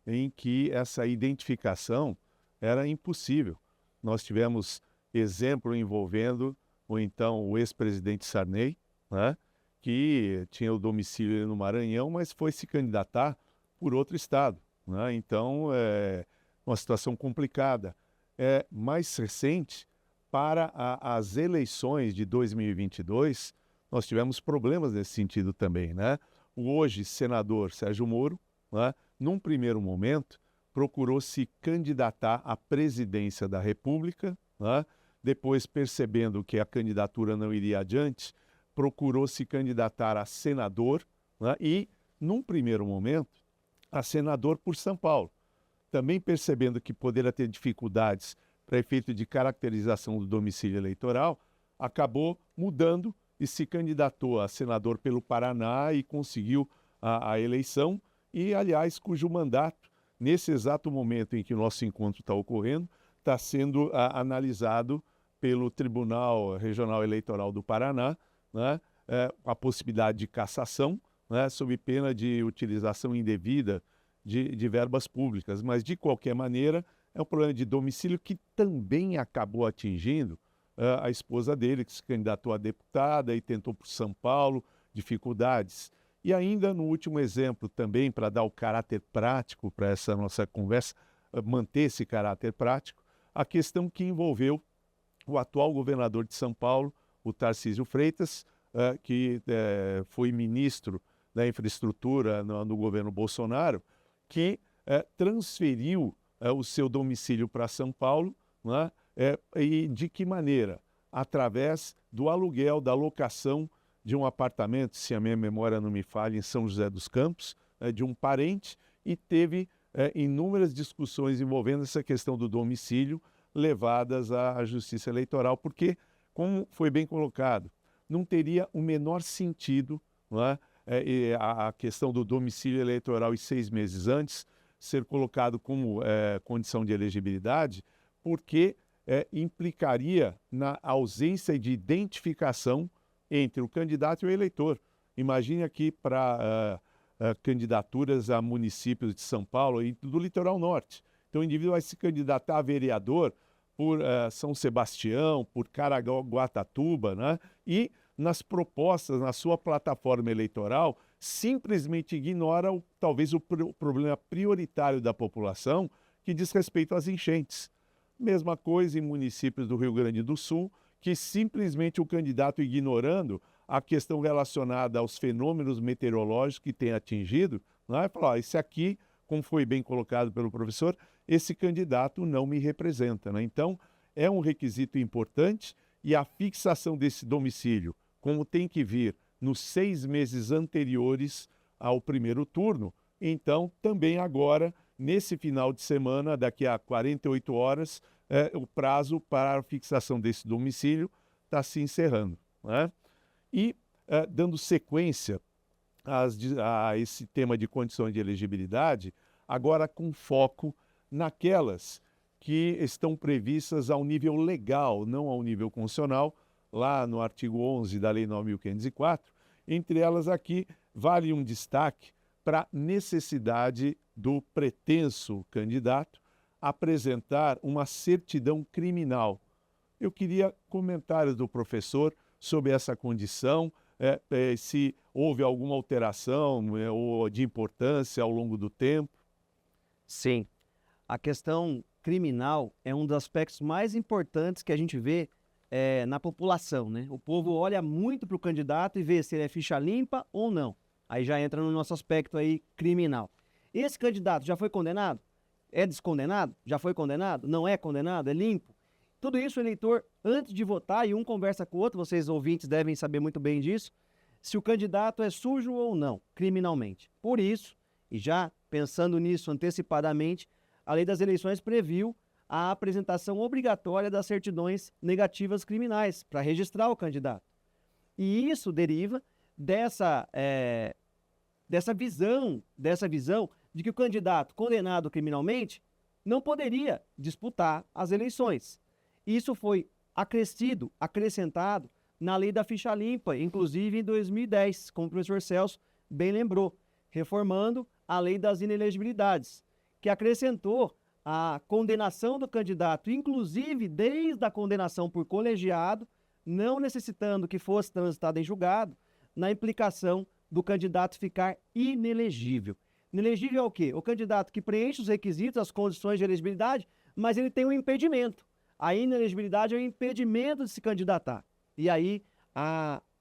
em que essa identificação era impossível. Nós tivemos exemplo envolvendo o ex-presidente Sarney, né, que tinha o domicílio no Maranhão, mas foi se candidatar por outro estado, né? Então, é uma situação complicada. Mais recente, para as eleições de 2022, nós tivemos problemas nesse sentido também, né? O hoje senador Sérgio Moro, né, num primeiro momento, procurou se candidatar à presidência da República, né? Depois, percebendo que a candidatura não iria adiante, procurou se candidatar a senador, né? E, num primeiro momento, a senador por São Paulo. Também percebendo que poderia ter dificuldades para efeito de caracterização do domicílio eleitoral, acabou mudando e se candidatou a senador pelo Paraná e conseguiu a eleição e, aliás, cujo mandato, nesse exato momento em que o nosso encontro está ocorrendo, está sendo analisado pelo Tribunal Regional Eleitoral do Paraná, né, a possibilidade de cassação, né, sob pena de utilização indevida de verbas públicas. Mas, de qualquer maneira, é um problema de domicílio que também acabou atingindo a esposa dele, que se candidatou a deputada e tentou por São Paulo, dificuldades. E ainda no último exemplo também, para dar o caráter prático para essa nossa conversa, manter esse caráter prático, a questão que envolveu o atual governador de São Paulo, o Tarcísio Freitas, que foi ministro da infraestrutura no governo Bolsonaro, que transferiu o seu domicílio para São Paulo, né? E de que maneira? Através do aluguel, da locação de um apartamento, se a minha memória não me falha, em São José dos Campos, de um parente, e teve inúmeras discussões envolvendo essa questão do domicílio, levadas à Justiça Eleitoral, porque, como foi bem colocado, não teria o menor sentido, não é? A questão do domicílio eleitoral e 6 meses antes ser colocado como condição de elegibilidade, porque implicaria na ausência de identificação entre o candidato e o eleitor. Imagine aqui para candidaturas a municípios de São Paulo e do Litoral Norte. Então o indivíduo vai se candidatar a vereador por São Sebastião, por Caraguatatuba, né? E nas propostas, na sua plataforma eleitoral, simplesmente ignora talvez o problema prioritário da população, que diz respeito às enchentes. Mesma coisa em municípios do Rio Grande do Sul, que simplesmente o candidato ignorando a questão relacionada aos fenômenos meteorológicos que tem atingido, né? Fala, esse aqui, como foi bem colocado pelo professor, esse candidato não me representa, né? Então, é um requisito importante e a fixação desse domicílio, como tem que vir nos 6 meses anteriores ao primeiro turno, então também agora, nesse final de semana, daqui a 48 horas, o prazo para a fixação desse domicílio está se encerrando, né? E, dando sequência a esse tema de condições de elegibilidade, agora com foco naquelas que estão previstas ao nível legal, não ao nível constitucional, lá no artigo 11 da Lei 9.504, entre elas aqui vale um destaque para a necessidade do pretenso candidato apresentar uma certidão criminal. Eu queria comentários do professor sob essa condição, se houve alguma alteração ou de importância ao longo do tempo? Sim, a questão criminal é um dos aspectos mais importantes que a gente vê na população, né? O povo olha muito para o candidato e vê se ele é ficha limpa ou não. Aí já entra no nosso aspecto aí criminal. Esse candidato já foi condenado? É descondenado? Já foi condenado? Não é condenado? É limpo? Tudo isso o eleitor, antes de votar, e um conversa com o outro, vocês ouvintes devem saber muito bem disso, se o candidato é sujo ou não, criminalmente. Por isso, e já pensando nisso antecipadamente, a Lei das Eleições previu a apresentação obrigatória das certidões negativas criminais para registrar o candidato. E isso deriva dessa visão de que o candidato condenado criminalmente não poderia disputar as eleições. Isso foi acrescentado na lei da ficha limpa, inclusive em 2010, como o professor Celso bem lembrou, reformando a lei das inelegibilidades, que acrescentou a condenação do candidato, inclusive desde a condenação por colegiado, não necessitando que fosse transitado em julgado, na implicação do candidato ficar inelegível. Inelegível é o quê? O candidato que preenche os requisitos, as condições de elegibilidade, mas ele tem um impedimento. A inelegibilidade é o impedimento de se candidatar. E aí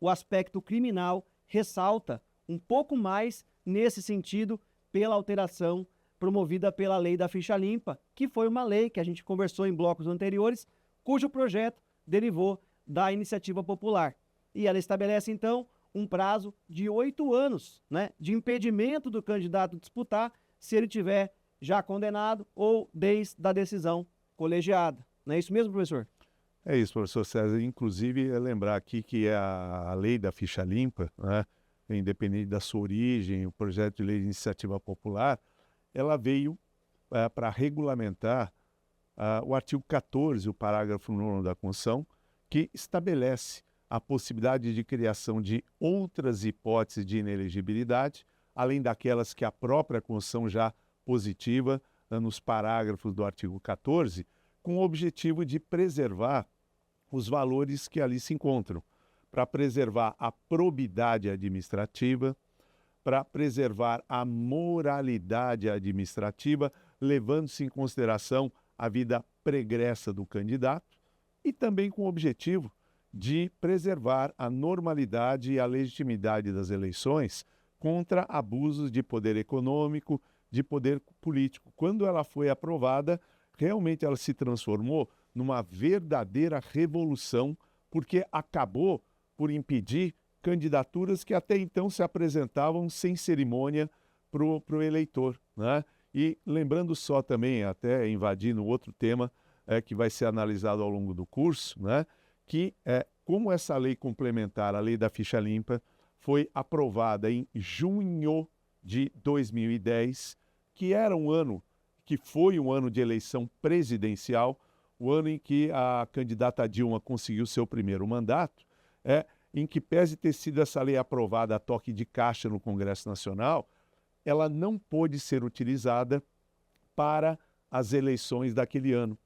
o aspecto criminal ressalta um pouco mais nesse sentido pela alteração promovida pela lei da ficha limpa, que foi uma lei que a gente conversou em blocos anteriores, cujo projeto derivou da iniciativa popular. E ela estabelece, então, um prazo de 8 anos, né, de impedimento do candidato disputar se ele tiver já condenado ou desde a decisão colegiada. Não é isso mesmo, professor? É isso, professor César. Inclusive, lembrar aqui que a lei da ficha limpa, né, independente da sua origem, o projeto de lei de iniciativa popular, ela veio para regulamentar o artigo 14, o parágrafo 9º da Constituição, que estabelece a possibilidade de criação de outras hipóteses de inelegibilidade, além daquelas que a própria Constituição já positiva nos parágrafos do artigo 14, com o objetivo de preservar os valores que ali se encontram, para preservar a probidade administrativa, para preservar a moralidade administrativa, levando-se em consideração a vida pregressa do candidato e também com o objetivo de preservar a normalidade e a legitimidade das eleições contra abusos de poder econômico, de poder político. Quando ela foi aprovada, realmente ela se transformou numa verdadeira revolução, porque acabou por impedir candidaturas que até então se apresentavam sem cerimônia para o eleitor, né? E lembrando só também, até invadindo outro tema que vai ser analisado ao longo do curso, né? Que como essa lei complementar, a lei da ficha limpa, foi aprovada em junho de 2010, que foi um ano de eleição presidencial, o ano em que a candidata Dilma conseguiu seu primeiro mandato, em que, pese ter sido essa lei aprovada a toque de caixa no Congresso Nacional, ela não pôde ser utilizada para as eleições daquele ano.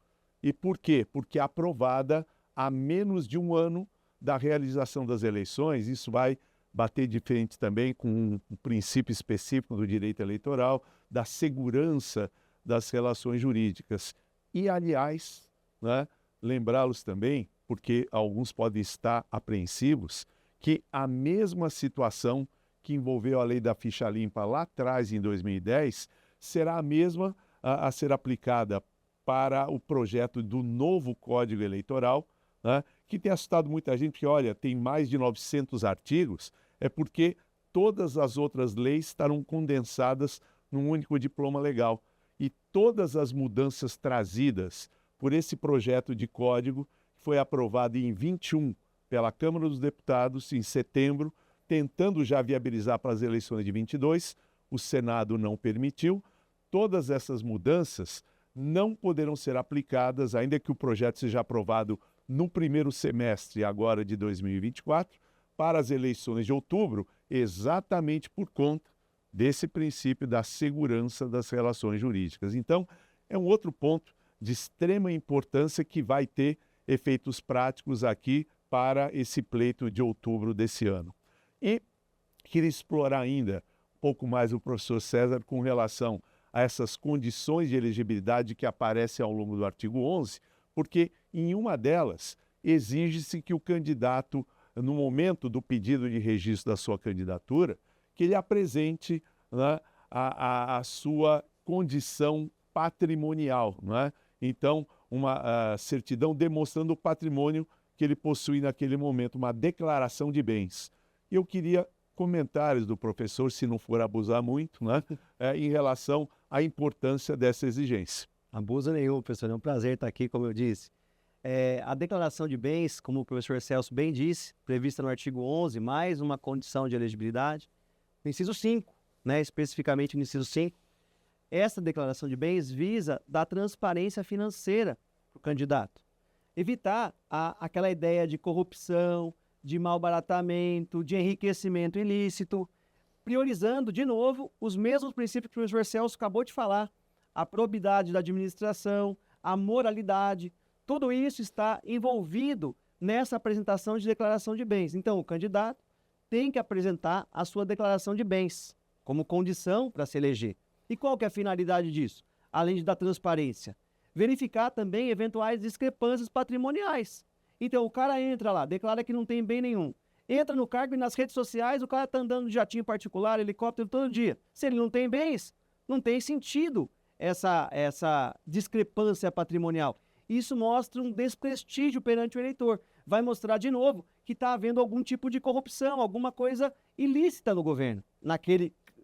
E por quê? Porque aprovada há menos de um ano da realização das eleições. Isso vai bater de frente também com um princípio específico do direito eleitoral, da segurança das relações jurídicas. E, aliás, né, lembrá-los também, porque alguns podem estar apreensivos, que a mesma situação que envolveu a lei da ficha limpa lá atrás, em 2010, será a mesma a ser aplicada para o projeto do novo Código Eleitoral, né, que tem assustado muita gente, porque, olha, tem mais de 900 artigos, é porque todas as outras leis estarão condensadas num único diploma legal. E todas as mudanças trazidas por esse projeto de código foi aprovado em 21 pela Câmara dos Deputados, em setembro, tentando já viabilizar para as eleições de 22, o Senado não permitiu. Todas essas mudanças não poderão ser aplicadas, ainda que o projeto seja aprovado no primeiro semestre agora de 2024, para as eleições de outubro, exatamente por conta desse princípio da segurança das relações jurídicas. Então, é um outro ponto de extrema importância que vai ter efeitos práticos aqui para esse pleito de outubro desse ano. E queria explorar ainda um pouco mais o professor César com relação a essas condições de elegibilidade que aparecem ao longo do artigo 11, porque em uma delas exige-se que o candidato, no momento do pedido de registro da sua candidatura, que ele apresente, né, a sua condição patrimonial, né? Então, uma certidão demonstrando o patrimônio que ele possui naquele momento, uma declaração de bens. Eu queria comentários do professor, se não for abusar muito, né, em relação à importância dessa exigência. Abuso nenhum, professor. É um prazer estar aqui, como eu disse. A declaração de bens, como o professor Celso bem disse, prevista no artigo 11, mais uma condição de elegibilidade. No inciso 5, né, especificamente no inciso 5, essa declaração de bens visa dar transparência financeira para o candidato. Evitar aquela ideia de corrupção, de malbaratamento, de enriquecimento ilícito, priorizando, de novo, os mesmos princípios que o professor Celso acabou de falar. A probidade da administração, a moralidade, tudo isso está envolvido nessa apresentação de declaração de bens. Então, o candidato tem que apresentar a sua declaração de bens como condição para se eleger. E qual que é a finalidade disso? Além de dar transparência, verificar também eventuais discrepâncias patrimoniais. Então, o cara entra lá, declara que não tem bem nenhum. Entra no cargo e nas redes sociais o cara está andando de jatinho particular, helicóptero todo dia. Se ele não tem bens, não tem sentido essa discrepância patrimonial. Isso mostra um desprestígio perante o eleitor. Vai mostrar de novo que está havendo algum tipo de corrupção, alguma coisa ilícita no governo,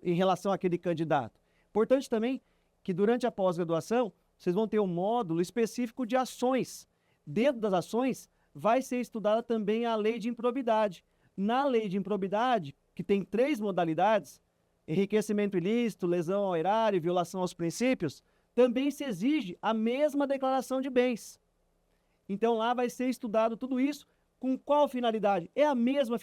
em relação àquele candidato. Importante também que durante a pós-graduação vocês vão ter um módulo específico de ações. Dentro das ações vai ser estudada também a lei de improbidade. Na lei de improbidade, que tem 3 modalidades, enriquecimento ilícito, lesão ao erário, violação aos princípios, também se exige a mesma declaração de bens. Então lá vai ser estudado tudo isso com qual finalidade? É a mesma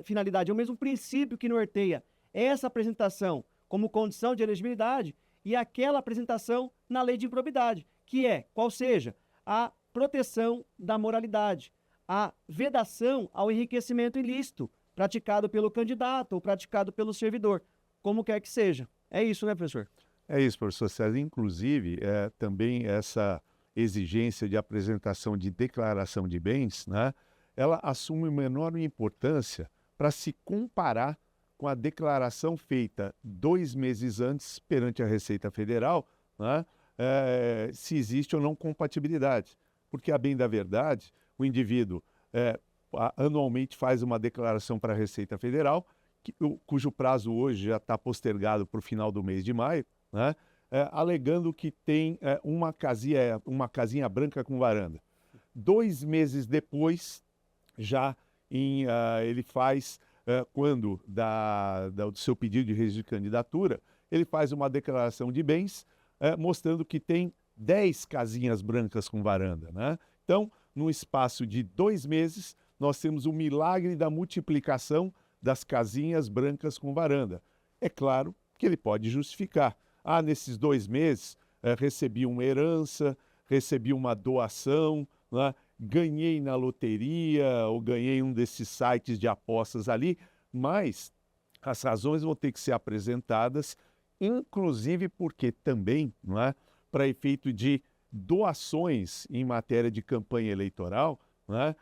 finalidade, é o mesmo princípio que norteia essa apresentação como condição de elegibilidade e aquela apresentação na lei de improbidade, que é, qual seja, a proteção da moralidade, a vedação ao enriquecimento ilícito praticado pelo candidato ou praticado pelo servidor, como quer que seja. É isso, né, professor? É isso, professor César. Inclusive, também essa exigência de apresentação de declaração de bens, né, ela assume uma enorme importância para se comparar com a declaração feita 2 meses antes perante a Receita Federal, né, se existe ou não compatibilidade. Porque, a bem da verdade, o indivíduo anualmente faz uma declaração para a Receita Federal, cujo prazo hoje já está postergado para o final do mês de maio, né, alegando que tem uma casinha branca com varanda. 2 meses depois, já ele faz, quando do seu pedido de registro de candidatura, ele faz uma declaração de bens mostrando que tem 10 casinhas brancas com varanda, né? Então, no espaço de 2 meses, nós temos o milagre da multiplicação das casinhas brancas com varanda. É claro que ele pode justificar. Nesses 2 meses, recebi uma herança, recebi uma doação, né? Ganhei na loteria ou ganhei um desses sites de apostas ali, mas as razões vão ter que ser apresentadas, inclusive porque também, não é, para efeito de doações em matéria de campanha eleitoral, né,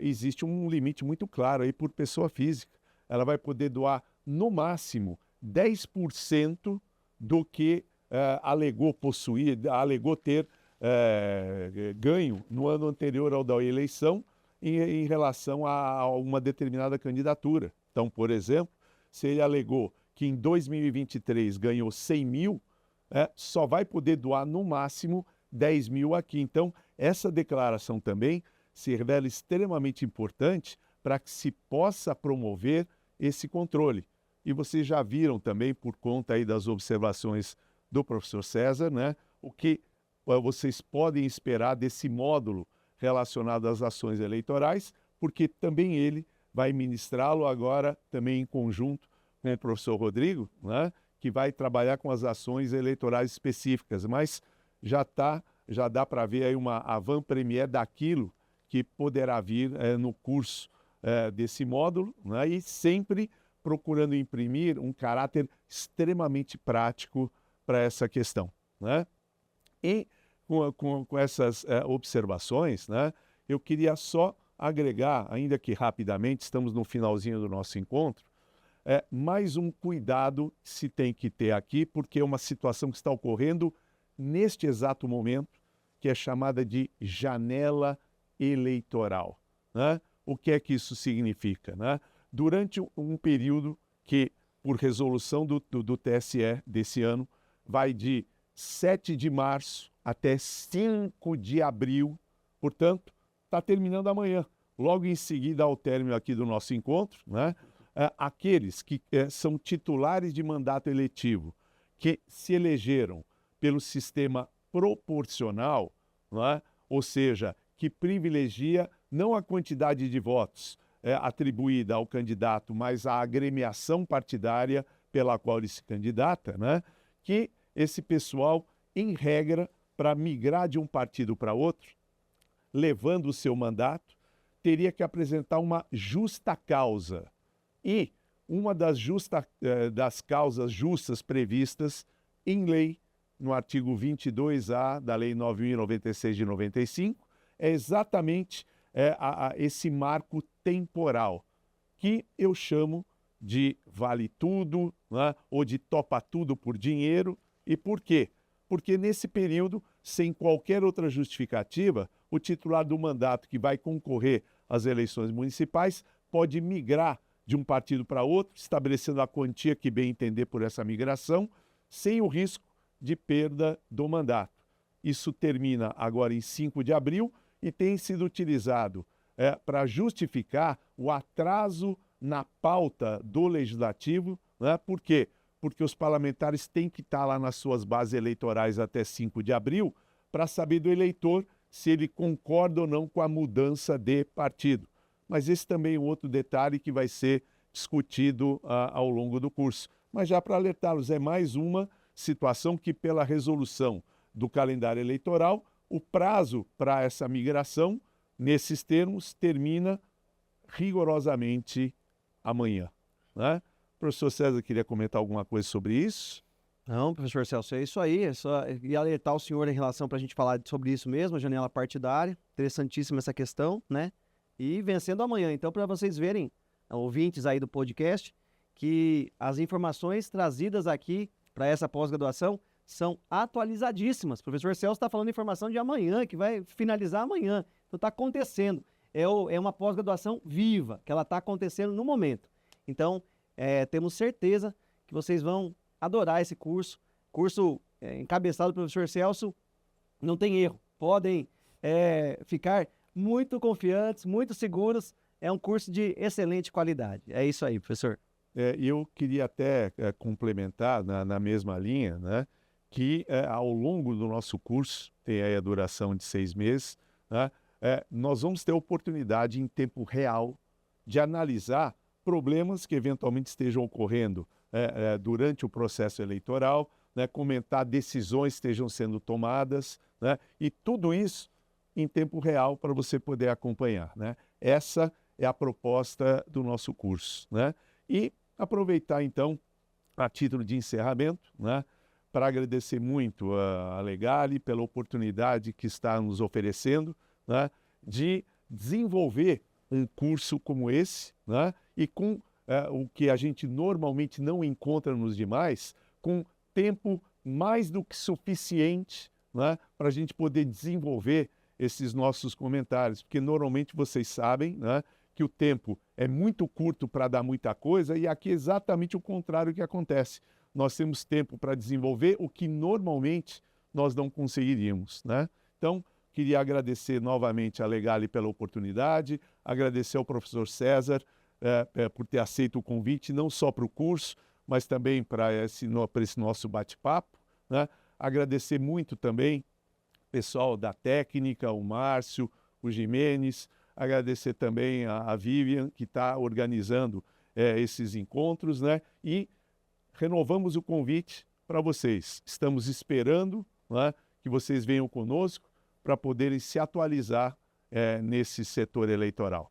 existe um limite muito claro aí por pessoa física. Ela vai poder doar, no máximo, 10% do que alegou possuir, alegou ter ganho no ano anterior ao da eleição em relação a uma determinada candidatura. Então, por exemplo, se ele alegou que em 2023 ganhou 100 mil, só vai poder doar no máximo 10 mil aqui. Então, essa declaração também se revela extremamente importante para que se possa promover esse controle. E vocês já viram também, por conta aí das observações do professor César, né, o que vocês podem esperar desse módulo relacionado às ações eleitorais, porque também ele vai ministrá-lo agora também em conjunto com o professor Rodrigo, né, que vai trabalhar com as ações eleitorais específicas, mas já dá para ver aí uma avant-première daquilo que poderá vir no curso desse módulo, né? E sempre procurando imprimir um caráter extremamente prático para essa questão, né? E com essas observações, né, eu queria só agregar, ainda que rapidamente, estamos no finalzinho do nosso encontro, mais um cuidado que se tem que ter aqui, porque é uma situação que está ocorrendo neste exato momento, que é chamada de janela eleitoral, né? O que é que isso significa, né? Durante um período que, por resolução do TSE desse ano, vai de 7 de março até 5 de abril, portanto, está terminando amanhã. Logo em seguida ao término aqui do nosso encontro, né? Aqueles que são titulares de mandato eletivo, que se elegeram pelo sistema proporcional, né? Ou seja, que privilegia não a quantidade de votos atribuída ao candidato, mas a agremiação partidária pela qual ele se candidata, né? Que esse pessoal, em regra, para migrar de um partido para outro, levando o seu mandato, teria que apresentar uma justa causa. E uma das causas justas previstas em lei, no artigo 22A da Lei 9.096 de 95, é exatamente esse marco temporal, que eu chamo de vale tudo, né, ou de topa tudo por dinheiro. E por quê? Porque nesse período, sem qualquer outra justificativa, o titular do mandato que vai concorrer às eleições municipais pode migrar de um partido para outro, estabelecendo a quantia que bem entender por essa migração, sem o risco de perda do mandato. Isso termina agora em 5 de abril e tem sido utilizado para justificar o atraso na pauta do Legislativo, né? Por quê? Porque os parlamentares têm que estar lá nas suas bases eleitorais até 5 de abril para saber do eleitor se ele concorda ou não com a mudança de partido. Mas esse também é um outro detalhe que vai ser discutido ao longo do curso. Mas já para alertá-los, é mais uma situação que, pela resolução do calendário eleitoral, o prazo para essa migração, nesses termos, termina rigorosamente amanhã, né? O professor César queria comentar alguma coisa sobre isso? Não, professor Celso, é isso aí. É só e alertar o senhor em relação para a gente falar sobre isso mesmo, a janela partidária. Interessantíssima essa questão, né? E vencendo amanhã. Então, para vocês verem, ouvintes aí do podcast, que as informações trazidas aqui para essa pós-graduação são atualizadíssimas. O professor Celso está falando informação de amanhã, que vai finalizar amanhã. Então, está acontecendo. É uma pós-graduação viva, que ela está acontecendo no momento. Então, temos certeza que vocês vão adorar esse curso. Curso encabeçado pelo professor Celso, não tem erro. Podem ficar muito confiantes, muito seguros. É um curso de excelente qualidade. É isso aí, professor. Eu queria até complementar na mesma linha, né, que ao longo do nosso curso, tem aí a duração de 6 meses, né, nós vamos ter a oportunidade em tempo real de analisar problemas que eventualmente estejam ocorrendo durante o processo eleitoral, né, comentar decisões que estejam sendo tomadas, né, e tudo isso em tempo real para você poder acompanhar, né? Essa é a proposta do nosso curso, né? E aproveitar então, a título de encerramento, né, para agradecer muito a Legali pela oportunidade que está nos oferecendo, né, de desenvolver um curso como esse, né, e com o que a gente normalmente não encontra nos demais, com tempo mais do que suficiente, né, para a gente poder desenvolver esses nossos comentários, porque normalmente vocês sabem, né, que o tempo é muito curto para dar muita coisa, e aqui é exatamente o contrário que acontece. Nós temos tempo para desenvolver o que normalmente nós não conseguiríamos, né? Então, queria agradecer novamente a Legali pela oportunidade, agradecer ao professor César por ter aceito o convite, não só para o curso, mas também para esse nosso bate-papo, né? Agradecer muito também o pessoal da técnica, o Márcio, o Jimenez, agradecer também a Vivian, que está organizando esses encontros, né? E renovamos o convite para vocês. Estamos esperando, né, que vocês venham conosco para poderem se atualizar nesse setor eleitoral?